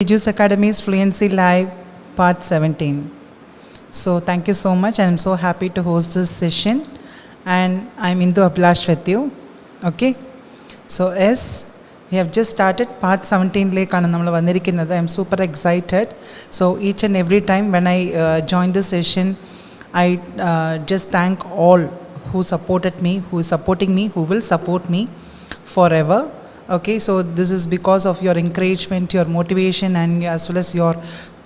Tiju's Academy's Fluency Live Part 17. So thank you so much. I'm so happy to host this session and I'm Indu Ablash with you. Okay. So as we have just started Part 17 like I'm super excited. So each and every time when I join the session, I just thank all who supported me, who is supporting me, who will support me forever. Okay, so this is because of your encouragement, your motivation, and as well as your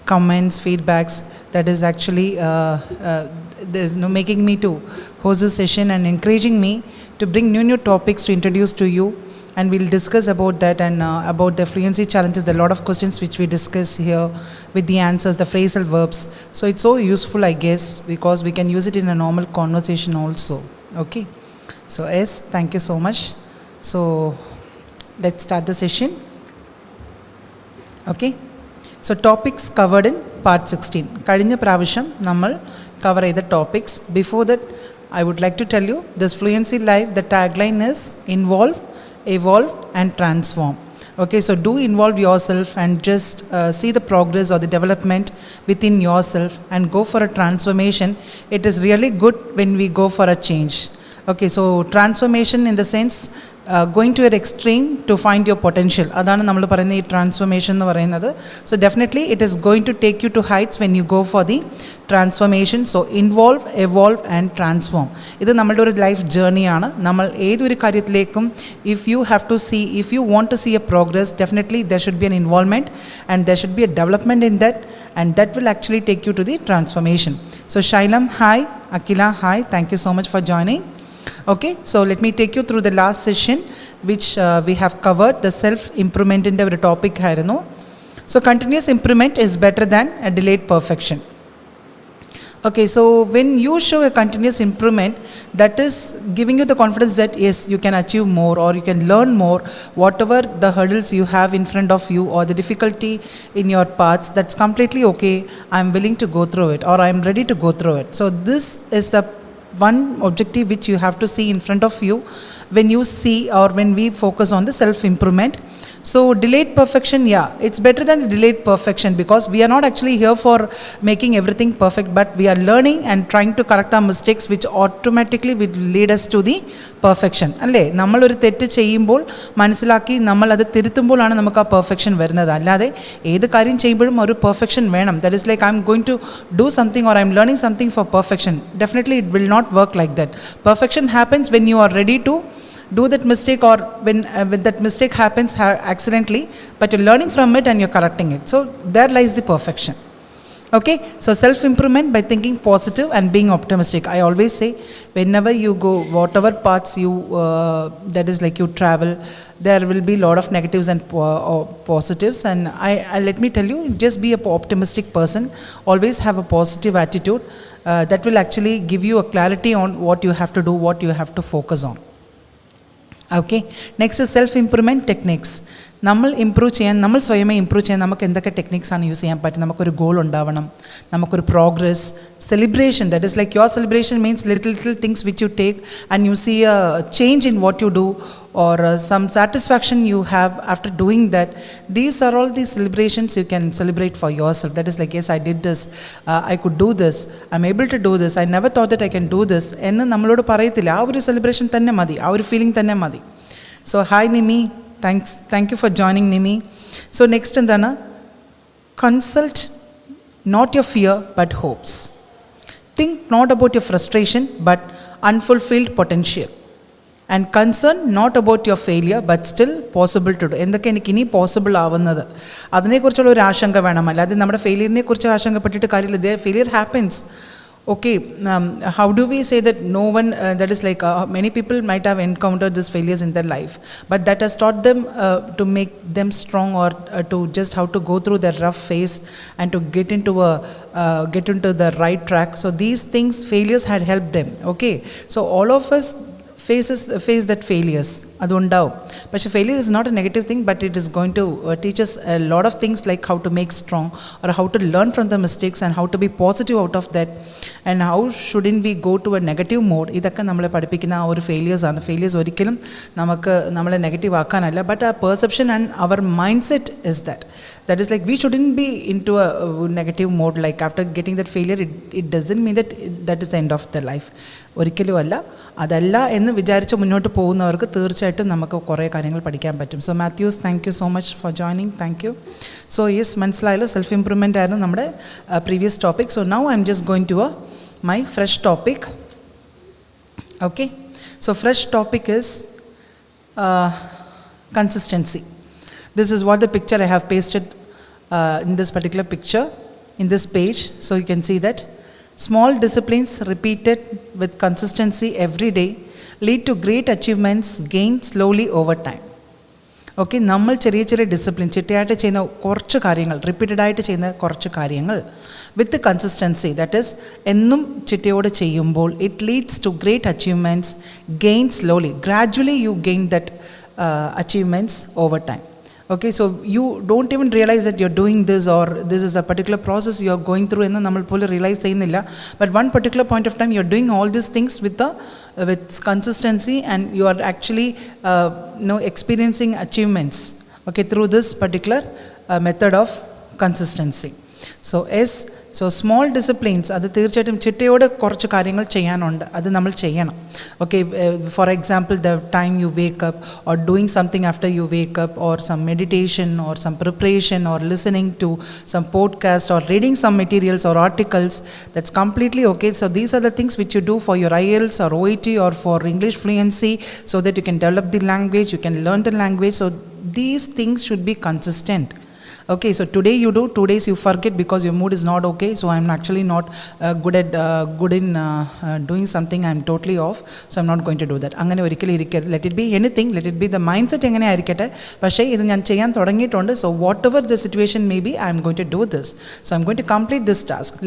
comments, feedbacks. That is actually making me to host this session and encouraging me to bring new topics to introduce to you. And we'll discuss about that and about the fluency challenges. There are a lot of questions which we discuss here with the answers, the phrasal verbs. So it's so useful, I guess, because we can use it in a normal conversation also. Okay. So yes, thank you so much. So let's start the session. Okay. So topics covered in part 16. Kadinja pravasham nammal cover the topics. Before that, I would like to tell you this Fluency Live, the tagline is involve, evolve and transform. Okay, so do involve yourself and just see the progress or the development within yourself and go for a transformation. It is really good when we go for a change. Okay, so transformation in the sense going to your extreme to find your potential. Adana nammal parayna transformation nu parayunnathu. So definitely it is going to take you to heights when you go for the transformation. So involve, evolve and transform. Idu nammude oru life journey aanu. Nammal edoru karyathilekkum if you want to see a progress, definitely there should be an involvement and there should be a development in that, and that will actually take you to the transformation. So Shailam, hi. Akila, hi. Thank you so much for joining. Okay, so let me take you through the last session which we have covered the self-improvement in the topic. So continuous improvement is better than a delayed perfection. Okay, so when you show a continuous improvement, that is giving you the confidence that yes, you can achieve more or you can learn more, whatever the hurdles you have in front of you or the difficulty in your paths, that's completely okay. I'm willing to go through it or I'm ready to go through it. So this is the one objective which you have to see in front of you when you see or when we focus on the self-improvement. So delayed perfection, yeah, it's better than delayed perfection because we are not actually here for making everything perfect, but we are learning and trying to correct our mistakes which automatically will lead us to the perfection. അല്ലേ, നമ്മളൊരു തെറ്റ് ചെയ്യുമ്പോൾ മനസ്സിലാക്കി നമ്മൾ അത് തിരുത്തുമ്പോഴാണ് നമുക്ക് ആ perfection വരുന്നത്. അല്ലാതെ ഏത് കാര്യം ചെയ്യുമ്പോഴും ഒരു പെർഫെക്ഷൻ വേണം. That is like I am going to do something or I am learning something for perfection. Definitely it will not work like that. Perfection happens when you are ready to do that mistake or when that mistake happens accidentally, but you're learning from it and you're correcting it. So there lies the perfection. Okay, so self-improvement by thinking positive and being optimistic. I always say whenever you go, whatever paths you, that is like you travel, there will be a lot of negatives and positives. And I let me tell you, just be an optimistic person. Always have a positive attitude. That will actually give you a clarity on what you have to do, what you have to focus on. Okay, next is self-improvement techniques. നമ്മൾ improve ചെയ്യാൻ, നമ്മൾ സ്വയമേ improve ചെയ്യാൻ നമുക്ക് എന്തൊക്കെ ടെക്നിക്സാണ് use ചെയ്യാൻ പറ്റും? നമുക്കൊരു ഗോൾ ഉണ്ടാവണം, നമുക്കൊരു progress, celebration. That is like your celebration means little things which you take and you see a change in what you do or some satisfaction you have after doing that. These are all the celebrations you can celebrate for yourself. That is like, yes, I did this, I could do this, I'm able to do this, I never thought that I can do this എന്ന് നമ്മളോട് പറയത്തില്ല. ആ ഒരു celebration തന്നെ മതി, ആ ഒരു feeling തന്നെ മതി. So hi Nimi, thank you for joining Nimi. So next എന്താണ്? Consult not your fear but hopes. Think not about your frustration but unfulfilled potential. And concern not about your failure but still possible to do. എന്തൊക്കെ എനിക്ക് ഇനി possible ആവുന്നത്, അതിനെക്കുറിച്ചുള്ള ഒരു ആശങ്ക വേണം. അല്ലാതെ നമ്മുടെ ഫെയിലിയറിനെ കുറിച്ച് ആശങ്കപ്പെട്ടിട്ട് കാര്യമില്ല. Failure happens. Okay, how do we say that no one, that is like many people might have encountered these failures in their life, but that has taught them to make them strong or to just how to go through their rough phase and to get into the right track. So these things, failures had helped them. Okay, so all of us face that failures. അതുണ്ടാവും. പക്ഷേ failure is not a negative thing, but it is going to teach us a lot of things like how to make strong or how to learn from the mistakes and how to be positive out of that and how shouldn't we go to a negative mode. ഇതൊക്കെ നമ്മളെ പഠിപ്പിക്കുന്ന ആ ഒരു ഫെയിലിയേഴ്സാണ്. Failures ഒരിക്കലും നമുക്ക് നമ്മളെ negative ആക്കാനല്ല, but ആ perception and our mindset is that is like we shouldn't be into a negative mode like after getting that failure. It doesn't mean that is the end of the life. ഒരിക്കലും അല്ല. അതല്ല എന്ന് വിചാരിച്ച് മുന്നോട്ട് പോകുന്നവർക്ക് തീർച്ചയായിട്ടും നമുക്ക് കുറേ കാര്യങ്ങൾ പഠിക്കാൻ പറ്റും. So Mathews, thank you so much for joining. Thank you. So yes, മനസ്സിലായല്ലോ, സെൽഫ് ഇംപ്രൂവ്മെൻ്റ് ആയിരുന്നു നമ്മുടെ previous topic. So now I am just going to my fresh topic. Okay, so fresh topic is consistency. This is what the picture I have pasted in this particular picture, in this page. So you can see that small disciplines repeated with consistency every day lead to great achievements gained slowly over time. Okay, നമ്മൾ ചെറിയ ചെറിയ discipline ചിട്ടയായിട്ട് ചെയ്യുന്ന കുറച്ച് കാര്യങ്ങൾ, റിപ്പീറ്റഡായിട്ട് ചെയ്യുന്ന കുറച്ച് കാര്യങ്ങൾ വിത്ത് consistency, that is എന്നും ചിട്ടയോടെ ചെയ്യുമ്പോൾ it leads to great achievements gain slowly. Gradually you gain that achievements over time. Okay, so you don't even realize that you're doing this or this is a particular process you are going through ennu nammal pole realize cheyyunnilla, but one particular point of time you're doing all these things with consistency and you are actually experiencing achievements, okay, through this particular method of consistency. So small disciplines, അത് തീർച്ചയായിട്ടും ചിട്ടയോടെ കുറച്ച് കാര്യങ്ങൾ ചെയ്യാനുണ്ട്, അത് നമ്മൾ ചെയ്യണം. Okay, for example the time you wake up or doing something after you wake up or some meditation or some preparation or listening to some podcast or reading some materials or articles, that's completely okay. So these are the things which you do for your IELTS or OET or for English fluency so that you can develop the language, you can learn the language. So these things should be consistent. Okay, so today you do, 2 days you forget because your mood is not okay, so I'm actually not good in doing something, I'm totally off, so I'm not going to do that. അങ്ങനെ ഒരിക്കലും ഇരിക്കരുത്. Let it be anything, let it be the mind set എങ്ങനെ ആയിരിക്കട്ടെ, പക്ഷേ ഇത് ഞാൻ ചെയ്യാൻ തുടങ്ങിയിട്ടുണ്ട്. So what the situation may be, I am going to do this. So I am going to complete this task.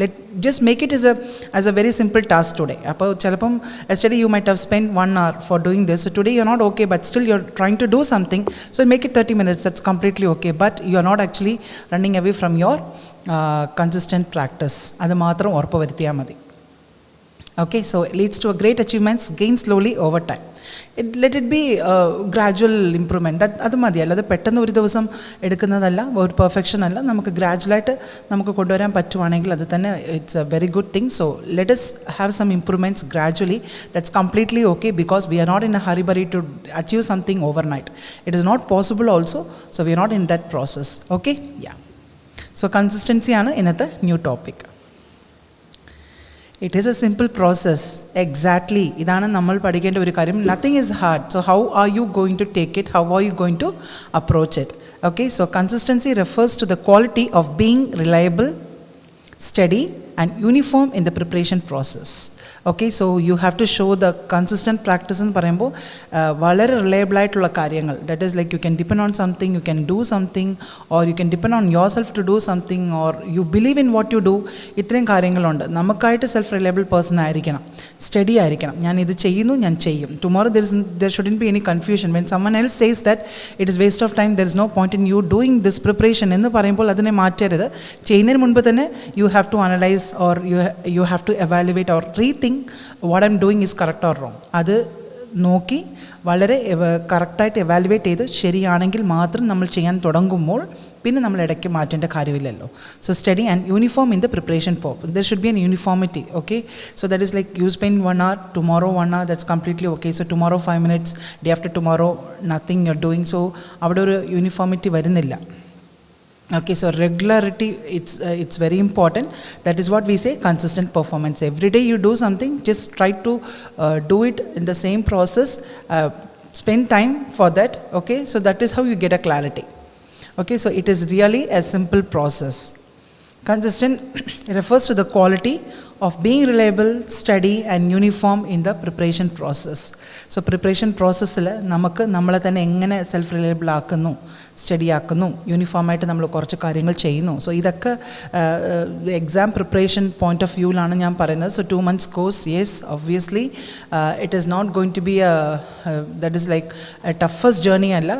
Just make it as a very simple task today. അപ്പോൾ ചിലപ്പം yesterday you might have spent 1 hour for doing this, so today you're not okay, but still you're trying to do something, so make it 30 minutes, that's completely okay, but you're not actually running away from your consistent practice. അത് മാത്രം ഉറപ്പ് വരുത്തിയാൽ മതി. Okay, so it leads to a great achievements gain slowly over time. Let it be gradual improvement. അത് മതി, അല്ലാതെ പെട്ടെന്ന് ഒരു ദിവസം എടുക്കുന്നതല്ല, ഒരു പെർഫെക്ഷൻ അല്ല. നമുക്ക് ഗ്രാജുവലായിട്ട് നമുക്ക് കൊണ്ടുവരാൻ പറ്റുവാണെങ്കിൽ അത് തന്നെ it's A very good thing. So let us have some improvements gradually. That's completely okay because we are not in a hurry to achieve something overnight. It is not possible also, so we are not in that process. Okay, yeah. So consistency ആണ് ഇന്നത്തെ new topic. It is a simple process. Exactly. ഇതാണ് നമ്മൾ പഠിക്കേണ്ട ഒരു കാര്യം. Nothing is hard. So how are you going to take it? How are you going to approach it? Okay, so consistency refers to the quality of being reliable, steady and uniform in the preparation process. Okay, so you have to show the consistent practice എന്ന് പറയുമ്പോൾ വളരെ reliable ആയിട്ടുള്ള കാര്യങ്ങൾ, that is like you can depend on something, you can do something or you can depend on yourself to do something or you believe in what you do. ഇത്രയും കാര്യങ്ങളുണ്ട്. നമുക്കായിട്ട് self reliable person ആയിരിക്കണം, steady ആയിരിക്കണം. ഞാൻ ഇത് ചെയ്യുന്നു, ഞാൻ ചെയ്യും. Tomorrow there shouldn't be any confusion. When someone else says that it is waste of time, there is no point in you doing this preparation എന്ന് പറയുമ്പോൾ അതിനെ മാറ്റരുത്. ചെയ്യുന്നതിന് മുൻപ് തന്നെ you have to analyze or you have to evaluate or rethink what I'm doing is correct or wrong. അത് നോക്കി വളരെ കറക്റ്റായിട്ട് എവാലുവേറ്റ് ചെയ്ത് ശരിയാണെങ്കിൽ മാത്രം നമ്മൾ ചെയ്യാൻ തുടങ്ങുമ്പോൾ പിന്നെ നമ്മൾ ഇടയ്ക്ക് മാറ്റേണ്ട കാര്യമില്ലല്ലോ. So study and uniform in the preparation there should B N uniformity. Okay, so that is like you spend 1 hour, tomorrow 1 hour, that's completely okay. So tomorrow 5 minutes, day after tomorrow nothing you are doing. So അവിടെ ഒരു uniformity വരുന്നില്ല. Okay, so regularity, it's very important. That is what we say consistent performance. Every day you do something, just try to do it in the same process, spend time for that. Okay, so that is how you get a clarity. Okay, so it is really a simple process. Consistent refers to the quality of being reliable, steady and uniform in the preparation process. So preparation processൽ നമുക്ക് നമ്മളെ തന്നെ എങ്ങനെ self reliable ആക്കുന്നു, study ആക്കുന്നു, യൂണിഫോമായിട്ട് നമ്മൾ കുറച്ച് കാര്യങ്ങൾ ചെയ്യുന്നു. സോ ഇതൊക്കെ എക്സാം പ്രിപ്പറേഷൻ പോയിന്റ് ഓഫ് വ്യൂവിലാണ് ഞാൻ പറയുന്നത്. So 2 months course, yes obviously it is not going to be that is like a toughest journey അല്ല.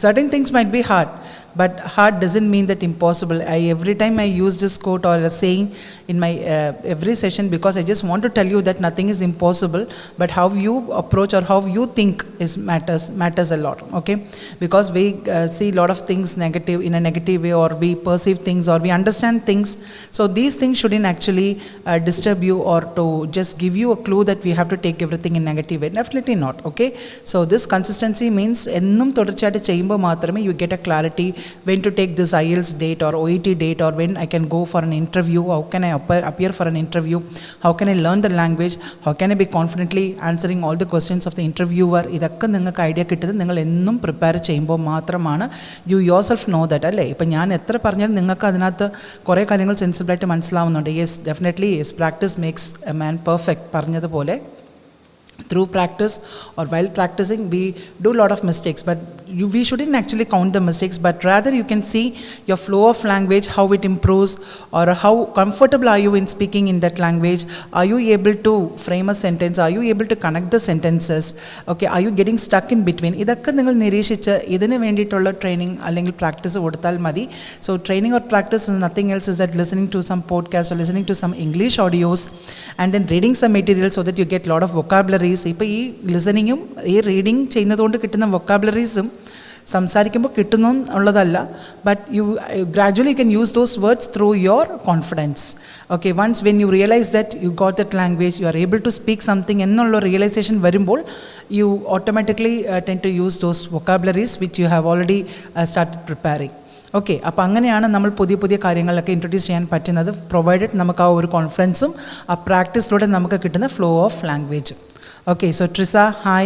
Certain things might be hard, but hard doesn't mean that impossible. Every time I use this quote or a saying in my every session, because I just want to tell you that nothing is impossible, but how you approach or how you think is matters a lot. Okay, because we see a lot of things negative in a negative way, or we perceive things or we understand things. So these things shouldn't actually disturb you or to just give you a clue that we have to take everything in negative way. Definitely not. Okay, so this consistency means ennum thodarchayittu cheyumbo maatrame you get a clarity when to take this IELTS date or OET date, or when I can go for an interview, how can I appear for an interview, how can I learn the language, how can I be confidently answering all the questions of the interviewer. ഇതൊക്കെ നിങ്ങൾക്ക് idea കിട്ടുന്നത് നിങ്ങൾ എന്നും prepare ചെയ്യുമ്പോൾ മാത്രമാണ്. You yourself know that, അല്ലേ? ഇപ്പം ഞാൻ എത്ര പറഞ്ഞാലും നിങ്ങൾക്ക് അതിനകത്ത് കുറേ കാര്യങ്ങൾ സെൻസിബിളായിട്ട് മനസ്സിലാവുന്നുണ്ട്. Yes, definitely yes, practice makes a man perfect പറഞ്ഞതുപോലെ. Through practice or while practicing we do a lot of mistakes, but we shouldn't actually count the mistakes, but rather you can see your flow of language, how it improves, or how comfortable are you in speaking in that language. Are you able to frame a sentence? Are you able to connect the sentences? Okay, are you getting stuck in between? ഇതൊക്കെ നിങ്ങൾ നിരീക്ഷിച്ച് ഇതിന് വേണ്ടിയിട്ടുള്ള training അല്ലെങ്കിൽ practice കൊടുത്താൽ മതി. So training or practice is nothing else is that listening to some podcast or listening to some English audios and then reading some material so that you get lot of vocabulary. ഇപ്പോൾ ഈ ലിസണിങ്ങും ഈ reading ചെയ്യുന്നതുകൊണ്ട് കിട്ടുന്ന വൊക്കാബുലറീസും സംസാരിക്കുമ്പോൾ കിട്ടുന്നു ഉള്ളതല്ല, but you gradually you can use those words through your confidence. Okay, once when you realise that you got that language, you are able to speak something എന്നുള്ള realisation വരുമ്പോൾ you automatically tend to use those vocabularies which you have already started preparing. Okay, അപ്പോൾ അങ്ങനെയാണ് നമ്മൾ പുതിയ പുതിയ കാര്യങ്ങളൊക്കെ introduce ചെയ്യാൻ പറ്റുന്നത്, പ്രൊവൈഡഡ് നമുക്ക് ആ ഒരു കോൺഫിഡൻസും ആ പ്രാക്ടീസിലൂടെ നമുക്ക് കിട്ടുന്ന ഫ്ലോ ഓഫ് ലാംഗ്വേജും. Okay, so Trisa, hi.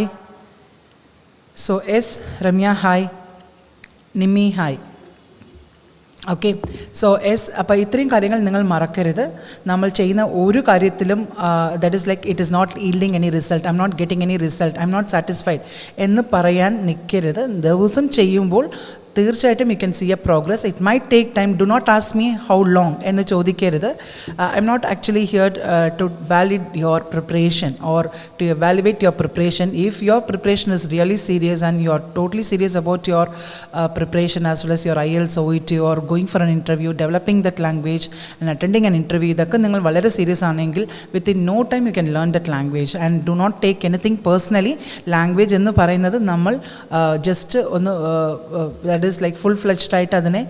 So S, Ramya, hi. Nimi, hi. Okay, so yes, അപ്പോൾ ഇത്രയും കാര്യങ്ങൾ നിങ്ങൾ മറക്കരുത്. നമ്മൾ ചെയ്യുന്ന ഒരു കാര്യത്തിലും that is like it is not yielding any result, I am not getting any result, I am not satisfied എന്ന് പറയാൻ നിൽക്കരുത്. ദിവസം ചെയ്യുമ്പോൾ തീർച്ചയായിട്ടും you can see a progress. It might take time. Do not ask me how long എന്ന് ചോദിക്കരുത്. I am not actually here to valid your preparation or to evaluate your preparation. If your preparation is really serious and you are totally serious about your preparation as well as your IELTS, OET, or going for an interview, developing that language and attending an interview, ഇതൊക്കെ നിങ്ങൾ വളരെ serious ആണെങ്കിൽ within no time you can learn that language. And do not take anything personally. Language എന്ന് പറയുന്നത് നമ്മൾ just ഒന്ന് that is like full fledged ആയിട്ട് അതിനെ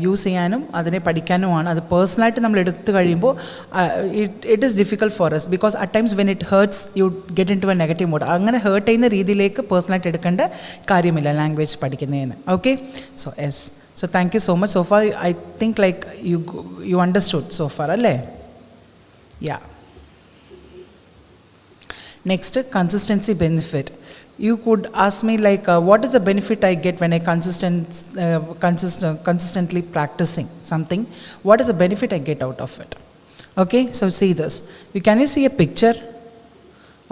യൂസ് ചെയ്യാനും അതിനെ പഠിക്കാനുമാണ്. അത് പേഴ്സണലായിട്ട് നമ്മൾ എടുത്തു കഴിയുമ്പോൾ it is difficult for us, because at times when it hurts you get in to a negative mode. അങ്ങനെ ഹേർട്ട് ചെയ്യുന്ന രീതിയിലേക്ക് പേഴ്സണലായിട്ട് എടുക്കേണ്ട കാര്യമില്ല ലാംഗ്വേജ് പഠിക്കുന്നതിന്. Okay, so yes, so thank you so much. So far I think like you understood so far, alle? Yeah. Next, consistency benefit. You could ask me like what is the benefit I get when I consistently practicing something? What is the benefit I get out of it? Okay, so see this. Can you see a picture?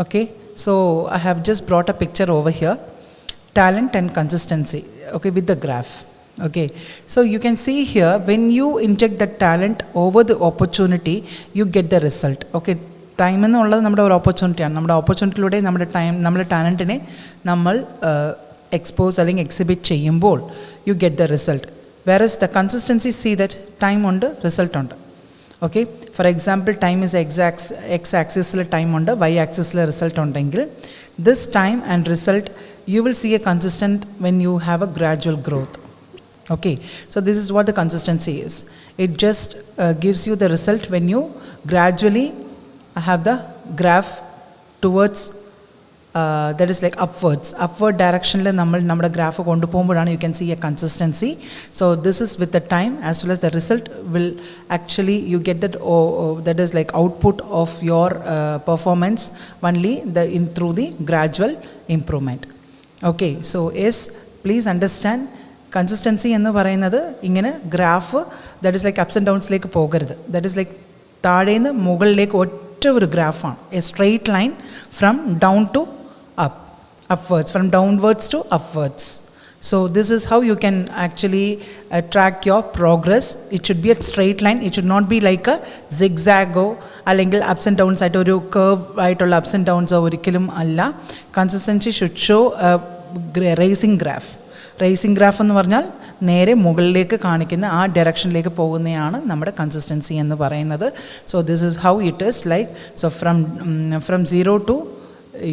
Okay, so I have just brought a picture over here. Talent and consistency, okay, with the graph. Okay, so you can see here when you inject the talent over the opportunity, you get the result. Okay, time എന്നുള്ളത് നമ്മുടെ ഒരു ഓപ്പർച്യൂണിറ്റിയാണ്. നമ്മുടെ ഓപ്പർച്യൂണിറ്റിയിലൂടെ നമ്മുടെ ടാലൻറ്റിനെ നമ്മൾ expose അല്ലെങ്കിൽ exhibit ചെയ്യുമ്പോൾ you get the result. Whereas the consistency see that time ഉണ്ട്, result ഉണ്ട്. Okay, for example time is X ആക്സിസിൽ ടൈം ഉണ്ട്, വൈ ആക്സിസിൽ റിസൾട്ട് ഉണ്ടെങ്കിൽ this time and result you will see a consistent when you have a gradual growth. Okay, so this is what the consistency is. It just gives you the result when you gradually have the graph towards that is like upward direction le nammada graph kondu pogumbodana you can see a consistency. So this is with the time as well as the result will actually you get that that is like output of your performance only through the gradual improvement. Okay, so yes, please understand consistency എന്ന് പറയുന്നത് ഇങ്ങനെ graph that is like ups and ഡൗൺസിലേക്ക് പോകരുത്. That is like താഴേന്ന് മുകളിലേക്ക് ഒറ്റ ഒരു ഗ്രാഫാണ്. A straight line from down to upwards, from downwards to upwards. So this is how you can actually track your progress. It should be a straight line. It should not be like a zigzag അല്ലെങ്കിൽ ups and downs ആയിട്ട് ഒരു curve ആയിട്ടുള്ള ups and downs ഒരിക്കലും അല്ല. Consistency should show a racing graph. Racing graph എന്ന് പറഞ്ഞാൽ നേരെ മുകളിലേക്ക് കാണിക്കുന്ന ആ ഡയറക്ഷനിലേക്ക് പോകുന്നതാണ് നമ്മുടെ കൺസിസ്റ്റൻസി എന്ന് പറയുന്നത്. So this is how it is like. So from 0 to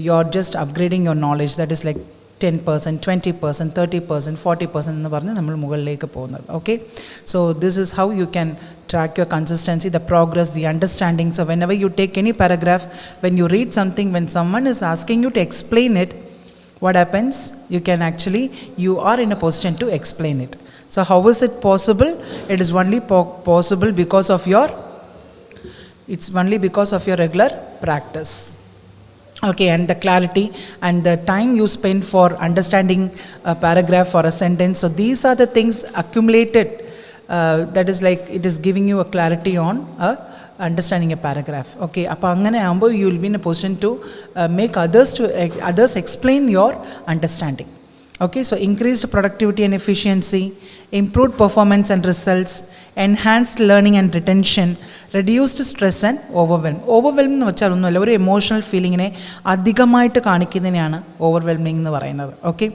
you're just upgrading your knowledge. That is like 10%, 20%, 30%, 40% എന്ന് പറഞ്ഞ് നമ്മൾ മുകളിലേക്ക് പോകുന്നത്. Okay, so this is how you can track your consistency, the progress, the understanding. So whenever you take any paragraph, when you read something, when someone is asking you to explain it, what happens? You are in a position to explain it. So how is it possible? It is only possible because of your regular practice. Okay, and the clarity and the time you spend for understanding a paragraph or a sentence. So these are the things accumulated, that is like it is giving you a clarity on understanding a paragraph. Okay, appo angane aambo you will be in a position to make others explain your understanding. Okay, so increased productivity and efficiency, improved performance and results, enhanced learning and retention, reduced stress and overwhelm എന്ന് വെച്ചാൽ ഒന്നുമല്ല, ഒരു emotional ഫീലിങ്ങിനെ അധികമായിട്ട് കാണിക്കുന്നതിനെയാണ് overwhelming എന്ന് പറയുന്നത്. Okay,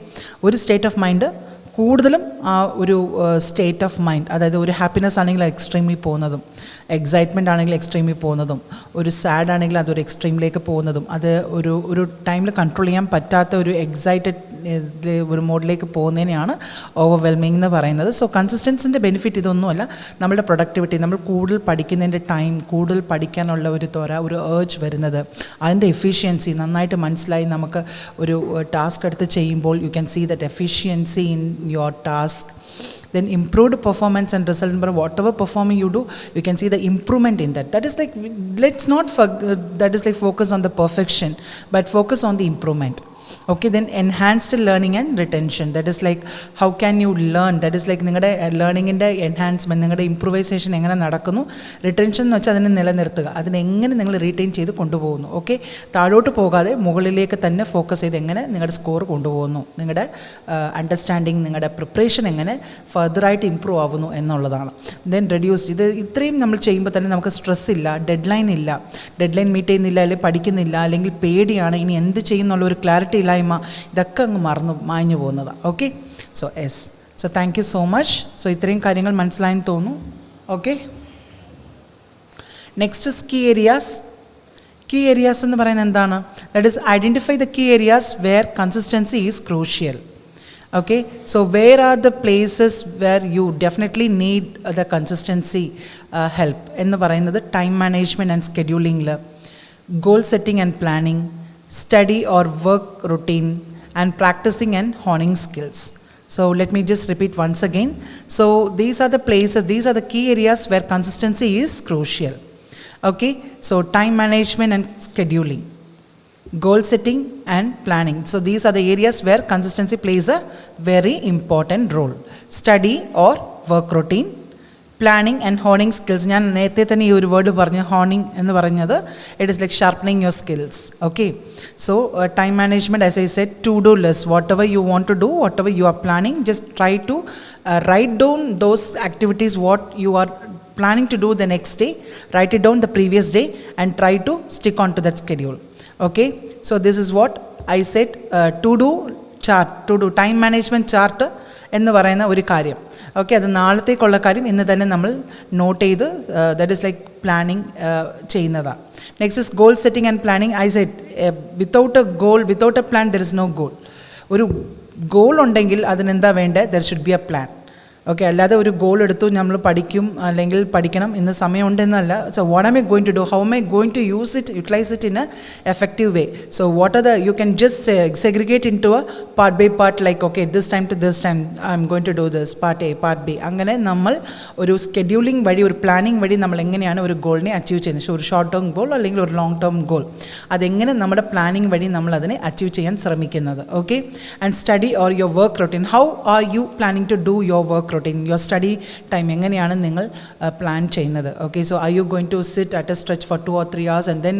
ഒരു state of mind കൂടുതലും ആ ഒരു സ്റ്റേറ്റ് ഓഫ് മൈൻഡ്, അതായത് ഒരു ഹാപ്പിനെസ് ആണെങ്കിൽ എക്സ്ട്രീമിൽ പോകുന്നതും, എക്സൈറ്റ്മെൻ്റ് ആണെങ്കിൽ എക്സ്ട്രീമിൽ പോകുന്നതും, ഒരു സാഡ് ആണെങ്കിൽ അതൊരു എക്സ്ട്രീമിലേക്ക് പോകുന്നതും, അത് ഒരു ടൈമിൽ കൺട്രോൾ ചെയ്യാൻ പറ്റാത്ത ഒരു എക്സൈറ്റഡ് ഒരു മോഡിലേക്ക് പോകുന്നതിനെയാണ് ഓവർവെൽമിംഗ് എന്ന് പറയുന്നത്. സോ കൺസിസ്റ്റൻസിൻ്റെ ബെനിഫിറ്റ് ഇതൊന്നുമല്ല, നമ്മുടെ പ്രൊഡക്ടിവിറ്റി, നമ്മൾ കൂടുതൽ പഠിക്കുന്നതിൻ്റെ ടൈം, കൂടുതൽ പഠിക്കാനുള്ള ഒരു ഒരു ഏർജ് വരുന്നത്, അതിൻ്റെ എഫിഷ്യൻസി നന്നായിട്ട് മനസ്സിലായി നമുക്ക് ഒരു ടാസ്ക് എടുത്ത് ചെയ്യുമ്പോൾ you can see that efficiency in your task. Then improved performance and result. Whatever performing you do, you can see the improvement in that. That is like, let's not that is like focus on the perfection, but focus on the improvement. Okay, then enhanced learning and retention. That is like how can you learn? That is like നിങ്ങളുടെ ലേണിങ്ങിൻ്റെ enhancement, നിങ്ങളുടെ improvisation എങ്ങനെ നടക്കുന്നു. Retention എന്ന് വെച്ചാൽ അതിനെ നിലനിർത്തുക, അതിനെങ്ങനെ നിങ്ങൾ റീറ്റെയിൻ ചെയ്ത് കൊണ്ടുപോകുന്നു. ഓക്കെ, താഴോട്ട് പോകാതെ മുകളിലേക്ക് തന്നെ ഫോക്കസ് ചെയ്ത് എങ്ങനെ നിങ്ങളുടെ സ്കോർ കൊണ്ടുപോകുന്നു, നിങ്ങളുടെ അണ്ടർസ്റ്റാൻഡിങ്, നിങ്ങളുടെ പ്രിപ്പറേഷൻ എങ്ങനെ ഫർദറായിട്ട് ഇമ്പ്രൂവ് ആവുന്നു എന്നുള്ളതാണ്. ദെൻ റെഡ്യൂസ്ഡ്, ഇത് ഇത്രയും നമ്മൾ ചെയ്യുമ്പോൾ തന്നെ നമുക്ക് സ്ട്രെസ് ഇല്ല, ഡെഡ് ലൈൻ മീറ്റ് ചെയ്യുന്നില്ല, അല്ലെങ്കിൽ പഠിക്കുന്നില്ല, അല്ലെങ്കിൽ പേടിയാണ്, ഇനി എന്ത് ചെയ്യുന്നുള്ള ഒരു ക്ലാരിറ്റി ഇല്ലായ്മ, ഇതൊക്കെ അങ്ങ് മാഞ്ഞു പോകുന്നതാണ്. Okay, so so thank you so much. So ഇത്രയും കാര്യങ്ങൾ മനസ്സിലായെന്ന് തോന്നുന്നു. Okay, next is key areas എന്ന് പറയുന്നത് എന്താണ്? That is identify the key areas where consistency is crucial. Okay, so where are the places where you definitely need the consistency help? എന്ന് പറയുന്നത് time management and സ്കെഡ്യൂളിംഗിൽ, goal setting and planning, study or work routine, and practicing and honing skills. So let me just repeat once again. So these are the places, these are the key areas where consistency is crucial. Okay, so time management and scheduling, goal setting and planning. So these are the areas where consistency plays a very important role. Study or work routine, planning and honing skills. ഞാൻ നേരത്തെ തന്നെ ഈ ഒരു word പറഞ്ഞു, honing എന്ന് പറഞ്ഞത്, it is like sharpening your skills. Okay, so time management, as I said, to do list, whatever you want to do, whatever you are planning, just try to write down those activities what you are planning to do the next day, write it down the previous day and try to stick on to that schedule. Okay, so this is what I said, to do chart, to do time management chart എന്ന് പറയുന്ന ഒരു കാര്യം. Okay, അത് നാളത്തേക്കുള്ള കാര്യം ഇന്ന് തന്നെ നമ്മൾ note ചെയ്ത് ദാറ്റ് ഈസ് ലൈക്ക് പ്ലാനിങ് ചെയ്യുന്നതാണ്. Next is goal setting and planning. I said without a goal, without a plan there is no goal. ഒരു ഗോൾ ഉണ്ടെങ്കിൽ അതിനെന്താ വേണ്ടത്? There should be a plan. Okay, അല്ലാതെ ഒരു ഗോൾ എടുത്തു നമ്മൾ പഠിക്കും അല്ലെങ്കിൽ പഠിക്കണം ഇന്ന് സമയമുണ്ടെന്നല്ല. So what am I going to do, how am I going to utilise it in a effective way. So what are U can just segregate in to a part by part, like okay this time to this time I am going to do this part A part B. അങ്ങനെ നമ്മൾ ഒരു scheduling വഴി, ഒരു planning വഴി നമ്മൾ എങ്ങനെയാണ് ഒരു ഗോളിനെ achieve ചെയ്യുന്നത്, ഒരു ഷോർട്ട് ടേം ഗോൾ അല്ലെങ്കിൽ ഒരു ലോങ് ടേം ഗോൾ, അതെങ്ങനെ നമ്മുടെ പ്ലാനിങ് വഴി നമ്മൾ അതിനെ അച്ചീവ് ചെയ്യാൻ ശ്രമിക്കുന്നത്. Okay, and study or your work routine. How are you planning to do your work routine, your study time എങ്ങനെയാണ് നിങ്ങൾ പ്ലാൻ ചെയ്യുന്നത്. Okay, so are you going to sit at a stretch for 2 or 3 hours and then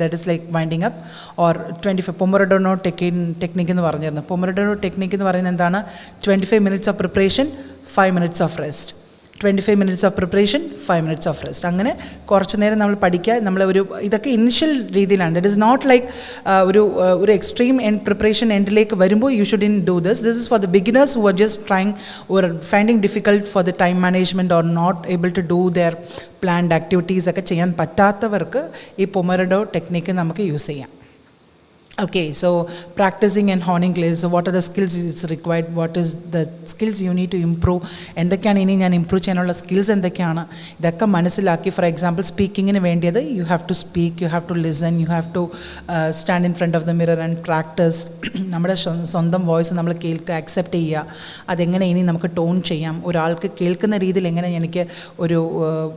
that is like winding up, or 25 Pomodoro technique എന്ന് പറഞ്ഞിരുന്നു. Pomodoro technique എന്ന് പറയുന്നത് എന്താണ്? 25 minutes of preparation, 5 minutes of rest. 25 minutes of preparation, 5 minutes of rest. അങ്ങനെ കുറച്ച് നേരം നമ്മൾ പഠിക്കുക. നമ്മൾ ഇതൊക്കെ ഇനിഷ്യൽ രീതിയിലാണ്. ദറ്റ് ഇസ് നോട്ട് ലൈക്ക് ഒരു എക്സ്ട്രീം പ്രിപ്പറേഷൻ എൻഡിലേക്ക് വരുമ്പോൾ you shouldn't do this. This is for the beginners who are just trying or finding difficult for the time management or not able to do their planned activities ഒക്കെ ചെയ്യാൻ പറ്റാത്തവർക്ക് ഈ pomodoro technique നമുക്ക് use ചെയ്യാം. Okay, so practicing and honing skills. So what are the skills is required? What is the skills you need to improve? എന്തൊക്കെയാണ് ഇനി ഞാൻ improve ചെയ്യാനുള്ള സ്കിൽസ് എന്തൊക്കെയാണ്, ഇതൊക്കെ മനസ്സിലാക്കി. ഫോർ എക്സാമ്പിൾ സ്പീക്കിങ്ങിന് വേണ്ടിയത് you have to speak, you have to listen, you have to stand in front of the mirror and practise. നമ്മുടെ സ്വന്തം വോയിസ് നമ്മൾ കേൾക്കുക, അക്സെപ്റ്റ് ചെയ്യുക. അതെങ്ങനെ ഇനി നമുക്ക് ടോൺ ചെയ്യാം, ഒരാൾക്ക് കേൾക്കുന്ന രീതിയിൽ എങ്ങനെ എനിക്ക് ഒരു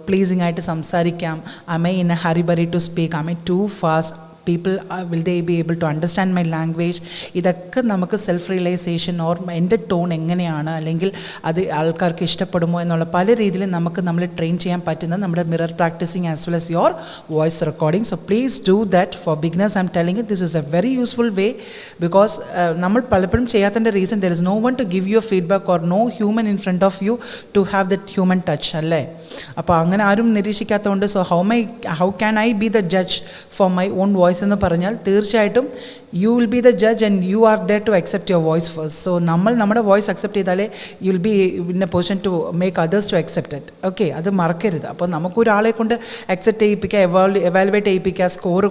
പ്ലീസിങ് ആയിട്ട് സംസാരിക്കാം. I my in a hurry burry to speak, I my too fast, people will they be able to understand my language. ഇതൊക്കെ നമുക്ക് സെൽഫ് റിയലൈസേഷൻ ഓർ എൻ്റെ ടോൺ എങ്ങനെയാണ്, അല്ലെങ്കിൽ അത് ആൾക്കാർക്ക് ഇഷ്ടപ്പെടുമോ എന്നുള്ള പല രീതിയിലും നമ്മൾ ട്രെയിൻ ചെയ്യാൻ പറ്റുന്ന നമ്മുടെ mirror practising as well as your voice recording. So please do that for beginners. I'm telling you this is a very useful way because നമ്മൾ പലപ്പോഴും ചെയ്യാത്തതിൻ്റെ reason there is no one to give you a feedback or no human in front of you to have that human touch, അല്ലേ? അപ്പോൾ അങ്ങനെ ആരും നിരീക്ഷിക്കാത്തതുകൊണ്ട് so how can I be the judge for my own voice എന്ന് പറഞ്ഞാൽ തീർച്ചയായിട്ടും you will be the judge and you are there to accept your voice first. So നമ്മുടെ voice accept ചെയ്താലേ you will be in a position to make others to accept it. Okay, അത് മറക്കരുത്. അപ്പോൾ നമുക്കൊരാളെ കൊണ്ട് അക്സെപ്റ്റ് ചെയ്യിപ്പിക്കുക, evaluate ചെയ്യിപ്പിക്കുക, score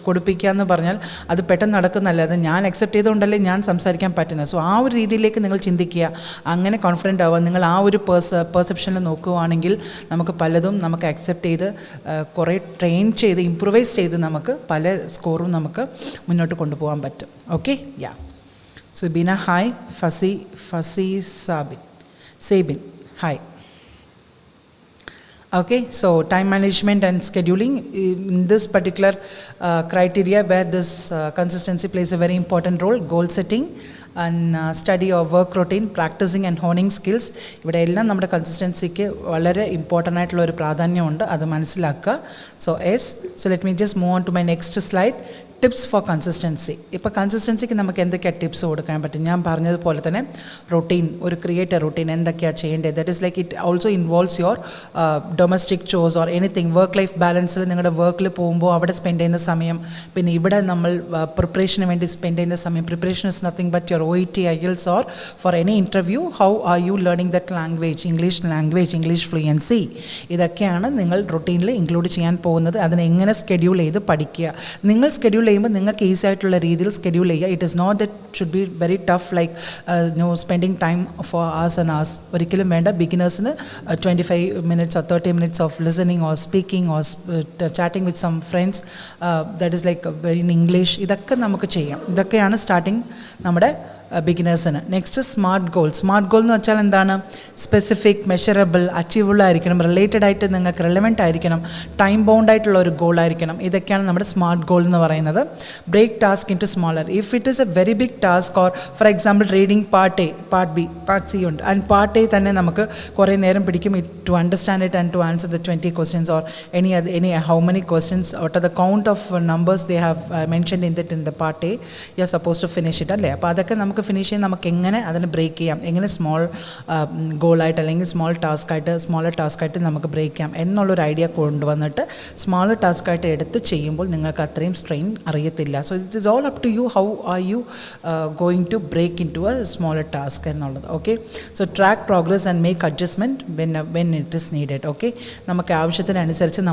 കൊടുപ്പിക്കുക എന്ന് പറഞ്ഞാൽ അത് പെട്ടെന്ന് നടക്കുന്നല്ല. അത് ഞാൻ അക്സെപ്റ്റ് ചെയ്തുകൊണ്ടല്ലേ ഞാൻ സംസാരിക്കാൻ പറ്റുന്നത്. സോ ആ ഒരു രീതിയിലേക്ക് നിങ്ങൾ ചിന്തിക്കുക, അങ്ങനെ കോൺഫിഡൻ്റ് ആവുക. നിങ്ങൾ ആ ഒരു പെർസെപ്ഷനിൽ നോക്കുകയാണെങ്കിൽ നമുക്ക് പലതും നമുക്ക് അക്സെപ്റ്റ് ചെയ്ത് കുറേ ട്രെയിൻ ചെയ്ത് ഇംപ്രൂവൈസ് ചെയ്ത് നമുക്ക് പല സ്കോറും നമുക്ക് മുന്നോട്ട് കൊണ്ടുപോകാൻ പറ്റും. Okay, yeah. സുബീന ഹായ്. ഫസി സേബിൻ hi. Okay, so time management and scheduling in this particular criteria where this consistency plays a very important role. Goal setting and study or work routine, practicing and honing skills. ഇവിടെ എല്ലാം നമ്മുടെ കൺസിസ്റ്റൻസിക്ക് വളരെ important ആയിട്ടുള്ള ഒരു പ്രാധാന്യമുണ്ട്, അത് മനസ്സിലാക്കുക. So let me just move on to my next slide. Tips four consistency. ഇപ്പോൾ കൺസിസ്റ്റൻസിക്ക് നമുക്ക് എന്തൊക്കെയാണ് ടിപ്സ് കൊടുക്കാൻ പറ്റും? ഞാൻ പറഞ്ഞതുപോലെ തന്നെ റൊട്ടീൻ, ഒരു ക്രിയേറ്റ് എ റൊട്ടീൻ, എന്തൊക്കെയാണ് ചെയ്യേണ്ടത്. That is like it also involves your domestic ചോസ് ഓർ എനിത്തിങ്. വർക്ക് ലൈഫ് ബാലൻസിൽ നിങ്ങളുടെ വർക്കിൽ പോകുമ്പോൾ അവിടെ സ്പെൻഡ് ചെയ്യുന്ന സമയം, പിന്നെ ഇവിടെ നമ്മൾ പ്രിപ്പറേഷന് വേണ്ടി സ്പെൻഡ് ചെയ്യുന്ന സമയം. Preparation is nothing but your OET, IELTS or for any interview. How are U learning that language, English fluency. ഇതൊക്കെയാണ് നിങ്ങൾ റൊട്ടീനിൽ ഇൻക്ലൂഡ് ചെയ്യാൻ പോകുന്നത്. അതിനെങ്ങനെ സ്കെഡ്യൂൾ ചെയ്ത് പഠിക്കുക. നിങ്ങൾ സ്കെഡ്യൂൾ ചെയ്യുമ്പോൾ നിങ്ങൾക്ക് ഈസി ആയിട്ടുള്ള രീതിയിൽ സ്കെഡ്യൂൾ ചെയ്യുക. It is not that should be very tough like spending time for hours and hours. ഒരിക്കലും വേണ്ട. ബിഗിനേഴ്സിന് 25 minutes or 30 minutes of listening or speaking or chatting with some friends, that is like in English. ഇതൊക്കെ നമുക്ക് ചെയ്യാം. ഇതൊക്കെയാണ് starting നമ്മുടെ ബിഗിനേഴ്സിന്. Next smart goal. Smart goal എന്ന് വെച്ചാൽ എന്താണ്? സ്പെസിഫിക്, മെഷറബിൾ, അച്ചീവബിൾ ആയിരിക്കണം, റിലേറ്റഡ് ആയിട്ട് നിങ്ങൾക്ക് റെലവെൻ്റ് ആയിരിക്കണം, ടൈം ബൗണ്ട് ആയിട്ടുള്ള ഒരു ഗോൾ ആയിരിക്കണം. ഇതൊക്കെയാണ് നമ്മുടെ സ്മാർട്ട് ഗോൾ എന്ന് പറയുന്നത്. Break task into smaller. If it is a very big task or for example reading part A, part B, part C ഉണ്ട്. ആൻഡ് പാർട്ട് എ തന്നെ നമുക്ക് കുറേ നേരം പിടിക്കും to understand it and to answer the 20 questions or any how many questions, what are the count of numbers they have mentioned in the part A, you are supposed to finish it, അല്ലേ? അപ്പോൾ അതൊക്കെ നമുക്ക് finish ചെയ്യാൻ നമുക്ക് എങ്ങനെ അതിനെ break ചെയ്യാം, എങ്ങനെ സ്മോൾ ഗോളായിട്ട് അല്ലെങ്കിൽ സ്മോളർ ടാസ്ക്കായിട്ട് നമുക്ക് ബ്രേക്ക് ചെയ്യാം എന്നുള്ളൊരു ഐഡിയ കൊണ്ടുവന്നിട്ട് സ്മോളർ ടാസ്ക്കായിട്ട് എടുത്ത് ചെയ്യുമ്പോൾ നിങ്ങൾക്ക് അത്രയും സ്ട്രെയിൻ അറിയത്തില്ല. So it is all up to you how are you going to break in to a smaller task എന്നുള്ളത്. Okay, so track progress and make adjustment when it is needed. Okay, നമുക്ക് ആവശ്യത്തിനനുസരിച്ച്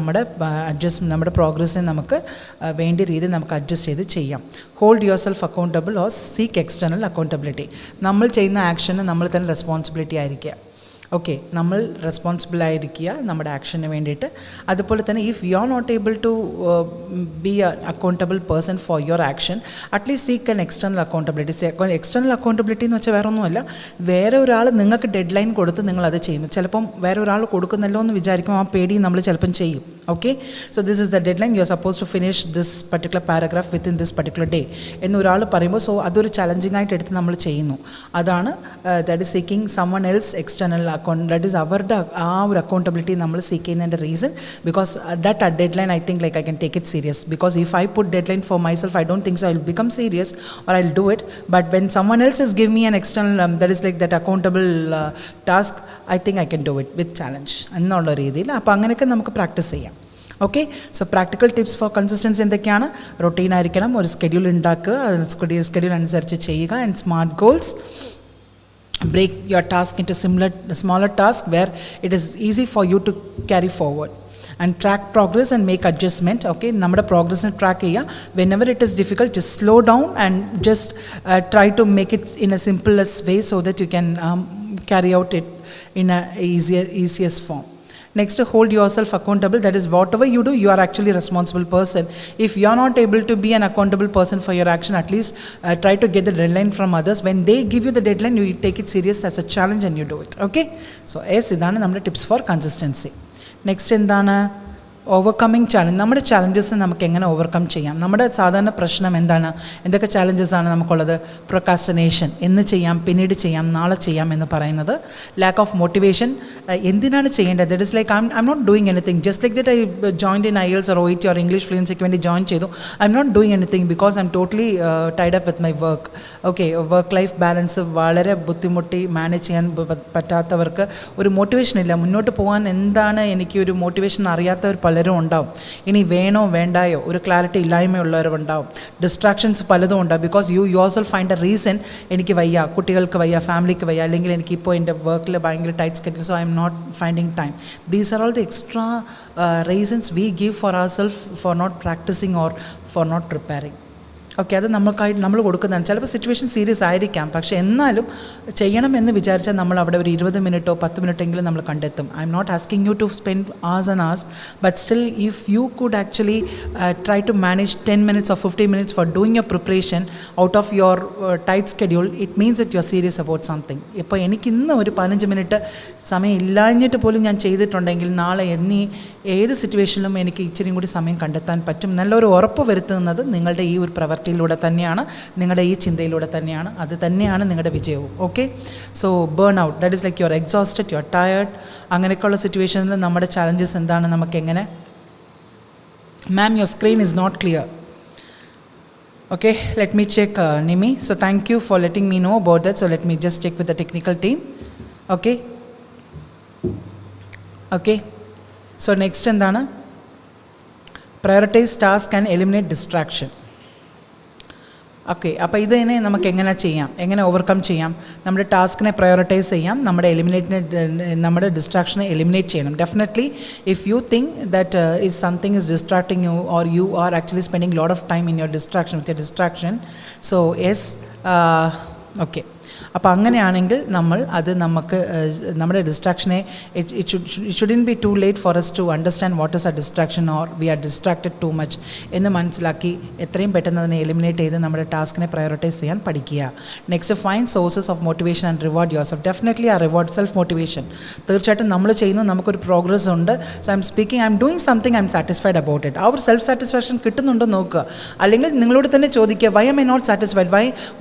നമ്മുടെ പ്രോഗ്രസ്സിനെ നമുക്ക് വേണ്ട രീതിയിൽ നമുക്ക് adjust ചെയ്ത് ചെയ്യാം. Hold your self accountable or seek external accountability. നമ്മൾ ചെയ്യുന്ന ആക്ഷന് നമ്മൾ തന്നെ റെസ്പോൺസിബിലിറ്റി ആയിരിക്കുക. ഓക്കെ, നമ്മൾ റെസ്പോൺസിബിൾ ആയിരിക്കുക നമ്മുടെ ആക്ഷന് വേണ്ടിയിട്ട്. അതുപോലെ തന്നെ if you are not able to be a accountable person for your action, at least seek an external accountability. External accountability എന്ന് വെച്ചാൽ വേറെ ഒന്നുമല്ല, വേറെ ഒരാൾ നിങ്ങൾക്ക് ഡെഡ് ലൈൻ കൊടുത്ത് നിങ്ങളത് ചെയ്യുന്നു. ചിലപ്പം വേറെ ഒരാൾ കൊടുക്കുന്നല്ലോ എന്ന് വിചാരിക്കും, ആ പേടി നമ്മൾ ചിലപ്പം ചെയ്യും. Okay, so this is the deadline, you are suppose to finish this particular paragraph within this particular day എന്നൊരാൾ പറയുമ്പോൾ, സോ അതൊരു ചലഞ്ചിങ് ആയിട്ട് എടുത്ത് നമ്മൾ ചെയ്യുന്നു. അതാണ് that is seeking someone else external account. That is അവരുടെ ആ ഒരു അക്കൗണ്ടബിലിറ്റി നമ്മൾ സീക്ക് ചെയ്യുന്നതിൻ്റെ റീസൺ, ബിക്കോസ് ദാറ്റ് ആ deadline I think like I can take it serious. Because if I put deadline for myself, I don't think so I will become serious or I'll do it. But when someone else is give me an external that is like that accountable task, I think I can do it with challenge എന്നുള്ള രീതിയിൽ. അപ്പോൾ അങ്ങനെയൊക്കെ നമുക്ക് practice ചെയ്യാം. Okay, so practical tips four consistency എന്തൊക്കെയാണ്? Routine ആയിരിക്കണം, ഒരു schedule ഉണ്ടാക്കുക, സ്കെഡ്യൂൾ അനുസരിച്ച് ചെയ്യുക, and smart goals. Break your task into smaller tasks where it is easy for you to carry forward. And track progress and make adjustment. Okay, നമ്മുടെ പ്രോഗ്രസ്സിനെ track ചെയ്യുക. whenever it is difficult, just slow down and just try to make it in a simplest way so that you can carry out it in a easiest form. Next, hold yourself accountable. That is, whatever you do, you are actually a responsible person. If you are not able to be an accountable person for your action, at least try to get the deadline from others. When they give you the deadline, you take it serious as a challenge and you do it. Okay, so yes, idana nammade tips for consistency. Next endana overcoming challenge. നമ്മുടെ challenges നമുക്ക് എങ്ങനെ overcome ചെയ്യാം? നമ്മുടെ സാധാരണ പ്രശ്നം എന്താണ്? എന്തൊക്കെ challenges ആണ് നമുക്കുള്ളത്? പ്രൊക്കാസ്റ്റിനേഷൻ, എന്ന് ചെയ്യാം, പിന്നീട് ചെയ്യാം, നാളെ ചെയ്യാം എന്ന് പറയുന്നത്. ലാക്ക് ഓഫ് മോട്ടിവേഷൻ, എന്തിനാണ് ചെയ്യേണ്ടത്? That is like I am not doing anything. Just like that I joined in IELTS or OET or English ഫ്ലുവൻസിക്ക് വേണ്ടി ജോയിൻ ചെയ്തു. I am not doing anything because I am totally tied up with my work. Okay, work life balance വളരെ ബുദ്ധിമുട്ടി manage ചെയ്യാൻ പറ്റാത്തവർക്ക് ഒരു motivation ഇല്ല. മുന്നോട്ട് പോകാൻ എന്താണ് എനിക്ക് ഒരു മോട്ടിവേഷൻ അറിയാത്തവർ പലരും ഉണ്ടാവും. ഇനി വേണോ വേണ്ടായോ ഒരു ക്ലാരിറ്റി ഇല്ലായ്മയുള്ളവരുണ്ടാവും. ഡിസ്ട്രാക്ഷൻസ് പലതും ഉണ്ടാവും. Because you yourself find a reason, എനിക്ക് വയ്യ, കുട്ടികൾക്ക് വയ്യ, ഫാമിലിക്ക് വയ്യ, അല്ലെങ്കിൽ എനിക്കിപ്പോൾ എൻ്റെ വർക്കിൽ ഭയങ്കര tight schedule, so I am not finding time. These are all the extra reasons we give for our self for not practising or for not preparing. Okay, അത് നമുക്കായി നമ്മൾ കൊടുക്കുന്നതാണ്. ചിലപ്പോൾ സിറ്റുവേഷൻ സീരിയസ് ആയിരിക്കാം, പക്ഷേ എന്നാലും ചെയ്യണമെന്ന് വിചാരിച്ചാൽ നമ്മൾ അവിടെ ഒരു 20 മിനിറ്റോ 10 മിനിറ്റെങ്കിലും നമ്മൾ കണ്ടെത്തും. I am not asking you to spend hours and hours, but still if you could actually try to manage 10 minutes or 15 minutes for doing your preparation out of your tight schedule, it means that you are serious about something. ഇപ്പോൾ എനിക്ക് ഇന്ന് ഒരു 15 minute സമയം ഇല്ലാഞ്ഞിട്ട് പോലും ഞാൻ ചെയ്തിട്ടുണ്ടെങ്കിൽ നാളെ ഏത് സിറ്റുവേഷനിലും എനിക്ക് ഇച്ചിരിയും കൂടി സമയം കണ്ടെത്താൻ പറ്റും. നല്ലൊരു ഉറപ്പ് വരുത്തുന്നത് നിങ്ങളുടെ ഈ ഒരു പ്രവൃത്തിയിലൂടെ തന്നെയാണ്, നിങ്ങളുടെ ഈ ചിന്തയിലൂടെ തന്നെയാണ്. അത് തന്നെയാണ് നിങ്ങളുടെ വിജയവും. Okay, so burn out, that is like you are exhausted, you are tired. അങ്ങനെയൊക്കെയുള്ള സിറ്റുവേഷനിൽ നമ്മുടെ ചാലഞ്ചസ് എന്താണ്? നമുക്കെങ്ങനെ? Ma'am, your screen is not clear. Okay, let me check, Nimi. So thank you for letting me know about that. So let me just check with the technical team. Okay. Okay. So next endana, prioritize task and eliminate distraction. Okay, അപ്പോൾ ഇതിനെ നമുക്ക് എങ്ങനെ ചെയ്യാം, എങ്ങനെ overcome ചെയ്യാം? നമ്മുടെ ടാസ്കിനെ prioritise ചെയ്യാം, നമ്മുടെ ഡിസ്ട്രാക്ഷനെ എലിമിനേറ്റ് ചെയ്യണം. Definitely if you think that is something is distracting you or you are actually spending lot of time in your distraction with a distraction, so yes, okay. അപ്പോൾ അങ്ങനെയാണെങ്കിൽ നമുക്ക് നമ്മുടെ ഡിസ്ട്രാക്ഷനെ it shouldn't be too late for us to understand what is a distraction or we are distracted too much എന്ന് മനസ്സിലാക്കി എത്രയും പെട്ടെന്ന് അതിനെ എലിമിനേറ്റ് ചെയ്ത് നമ്മുടെ ടാസ്കിനെ പ്രയോറിറ്റൈസ് ചെയ്യാൻ പഠിക്കുക. Next, find sources of motivation and reward your self. Definitely ആ റിവാർഡ് സെൽഫ് മോട്ടിവേഷൻ തീർച്ചയായിട്ടും നമ്മൾ ചെയ്യുന്നു, നമുക്കൊരു പ്രോഗ്രസ് ഉണ്ട്. So I M speaking, I am doing something, I M satisfied about it. ആ ഒരു സെൽഫ് സാറ്റിസ്ഫാക്ഷൻ കിട്ടുന്നുണ്ടോ നോക്കുക. അല്ലെങ്കിൽ നിങ്ങളോട് തന്നെ ചോദിക്കുക, why am I not satisfied,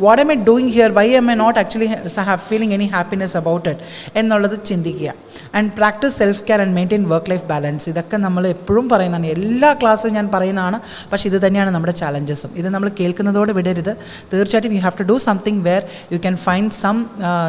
what am I doing here, why am I not actually have feeling any happiness about it എന്നുള്ളത് ചിന്തിക്കുക. And practise self care and maintain work life balance. ഇതൊക്കെ നമ്മൾ എപ്പോഴും പറയുന്നതാണ്, എല്ലാ ക്ലാസ്സിലും ഞാൻ പറയുന്നതാണ്. പക്ഷേ ഇത് തന്നെയാണ് നമ്മുടെ ചാലഞ്ചസും. ഇത് നമ്മൾ കേൾക്കുന്നതോടെ വിടരുത്. തീർച്ചയായിട്ടും you have to do something where you can find some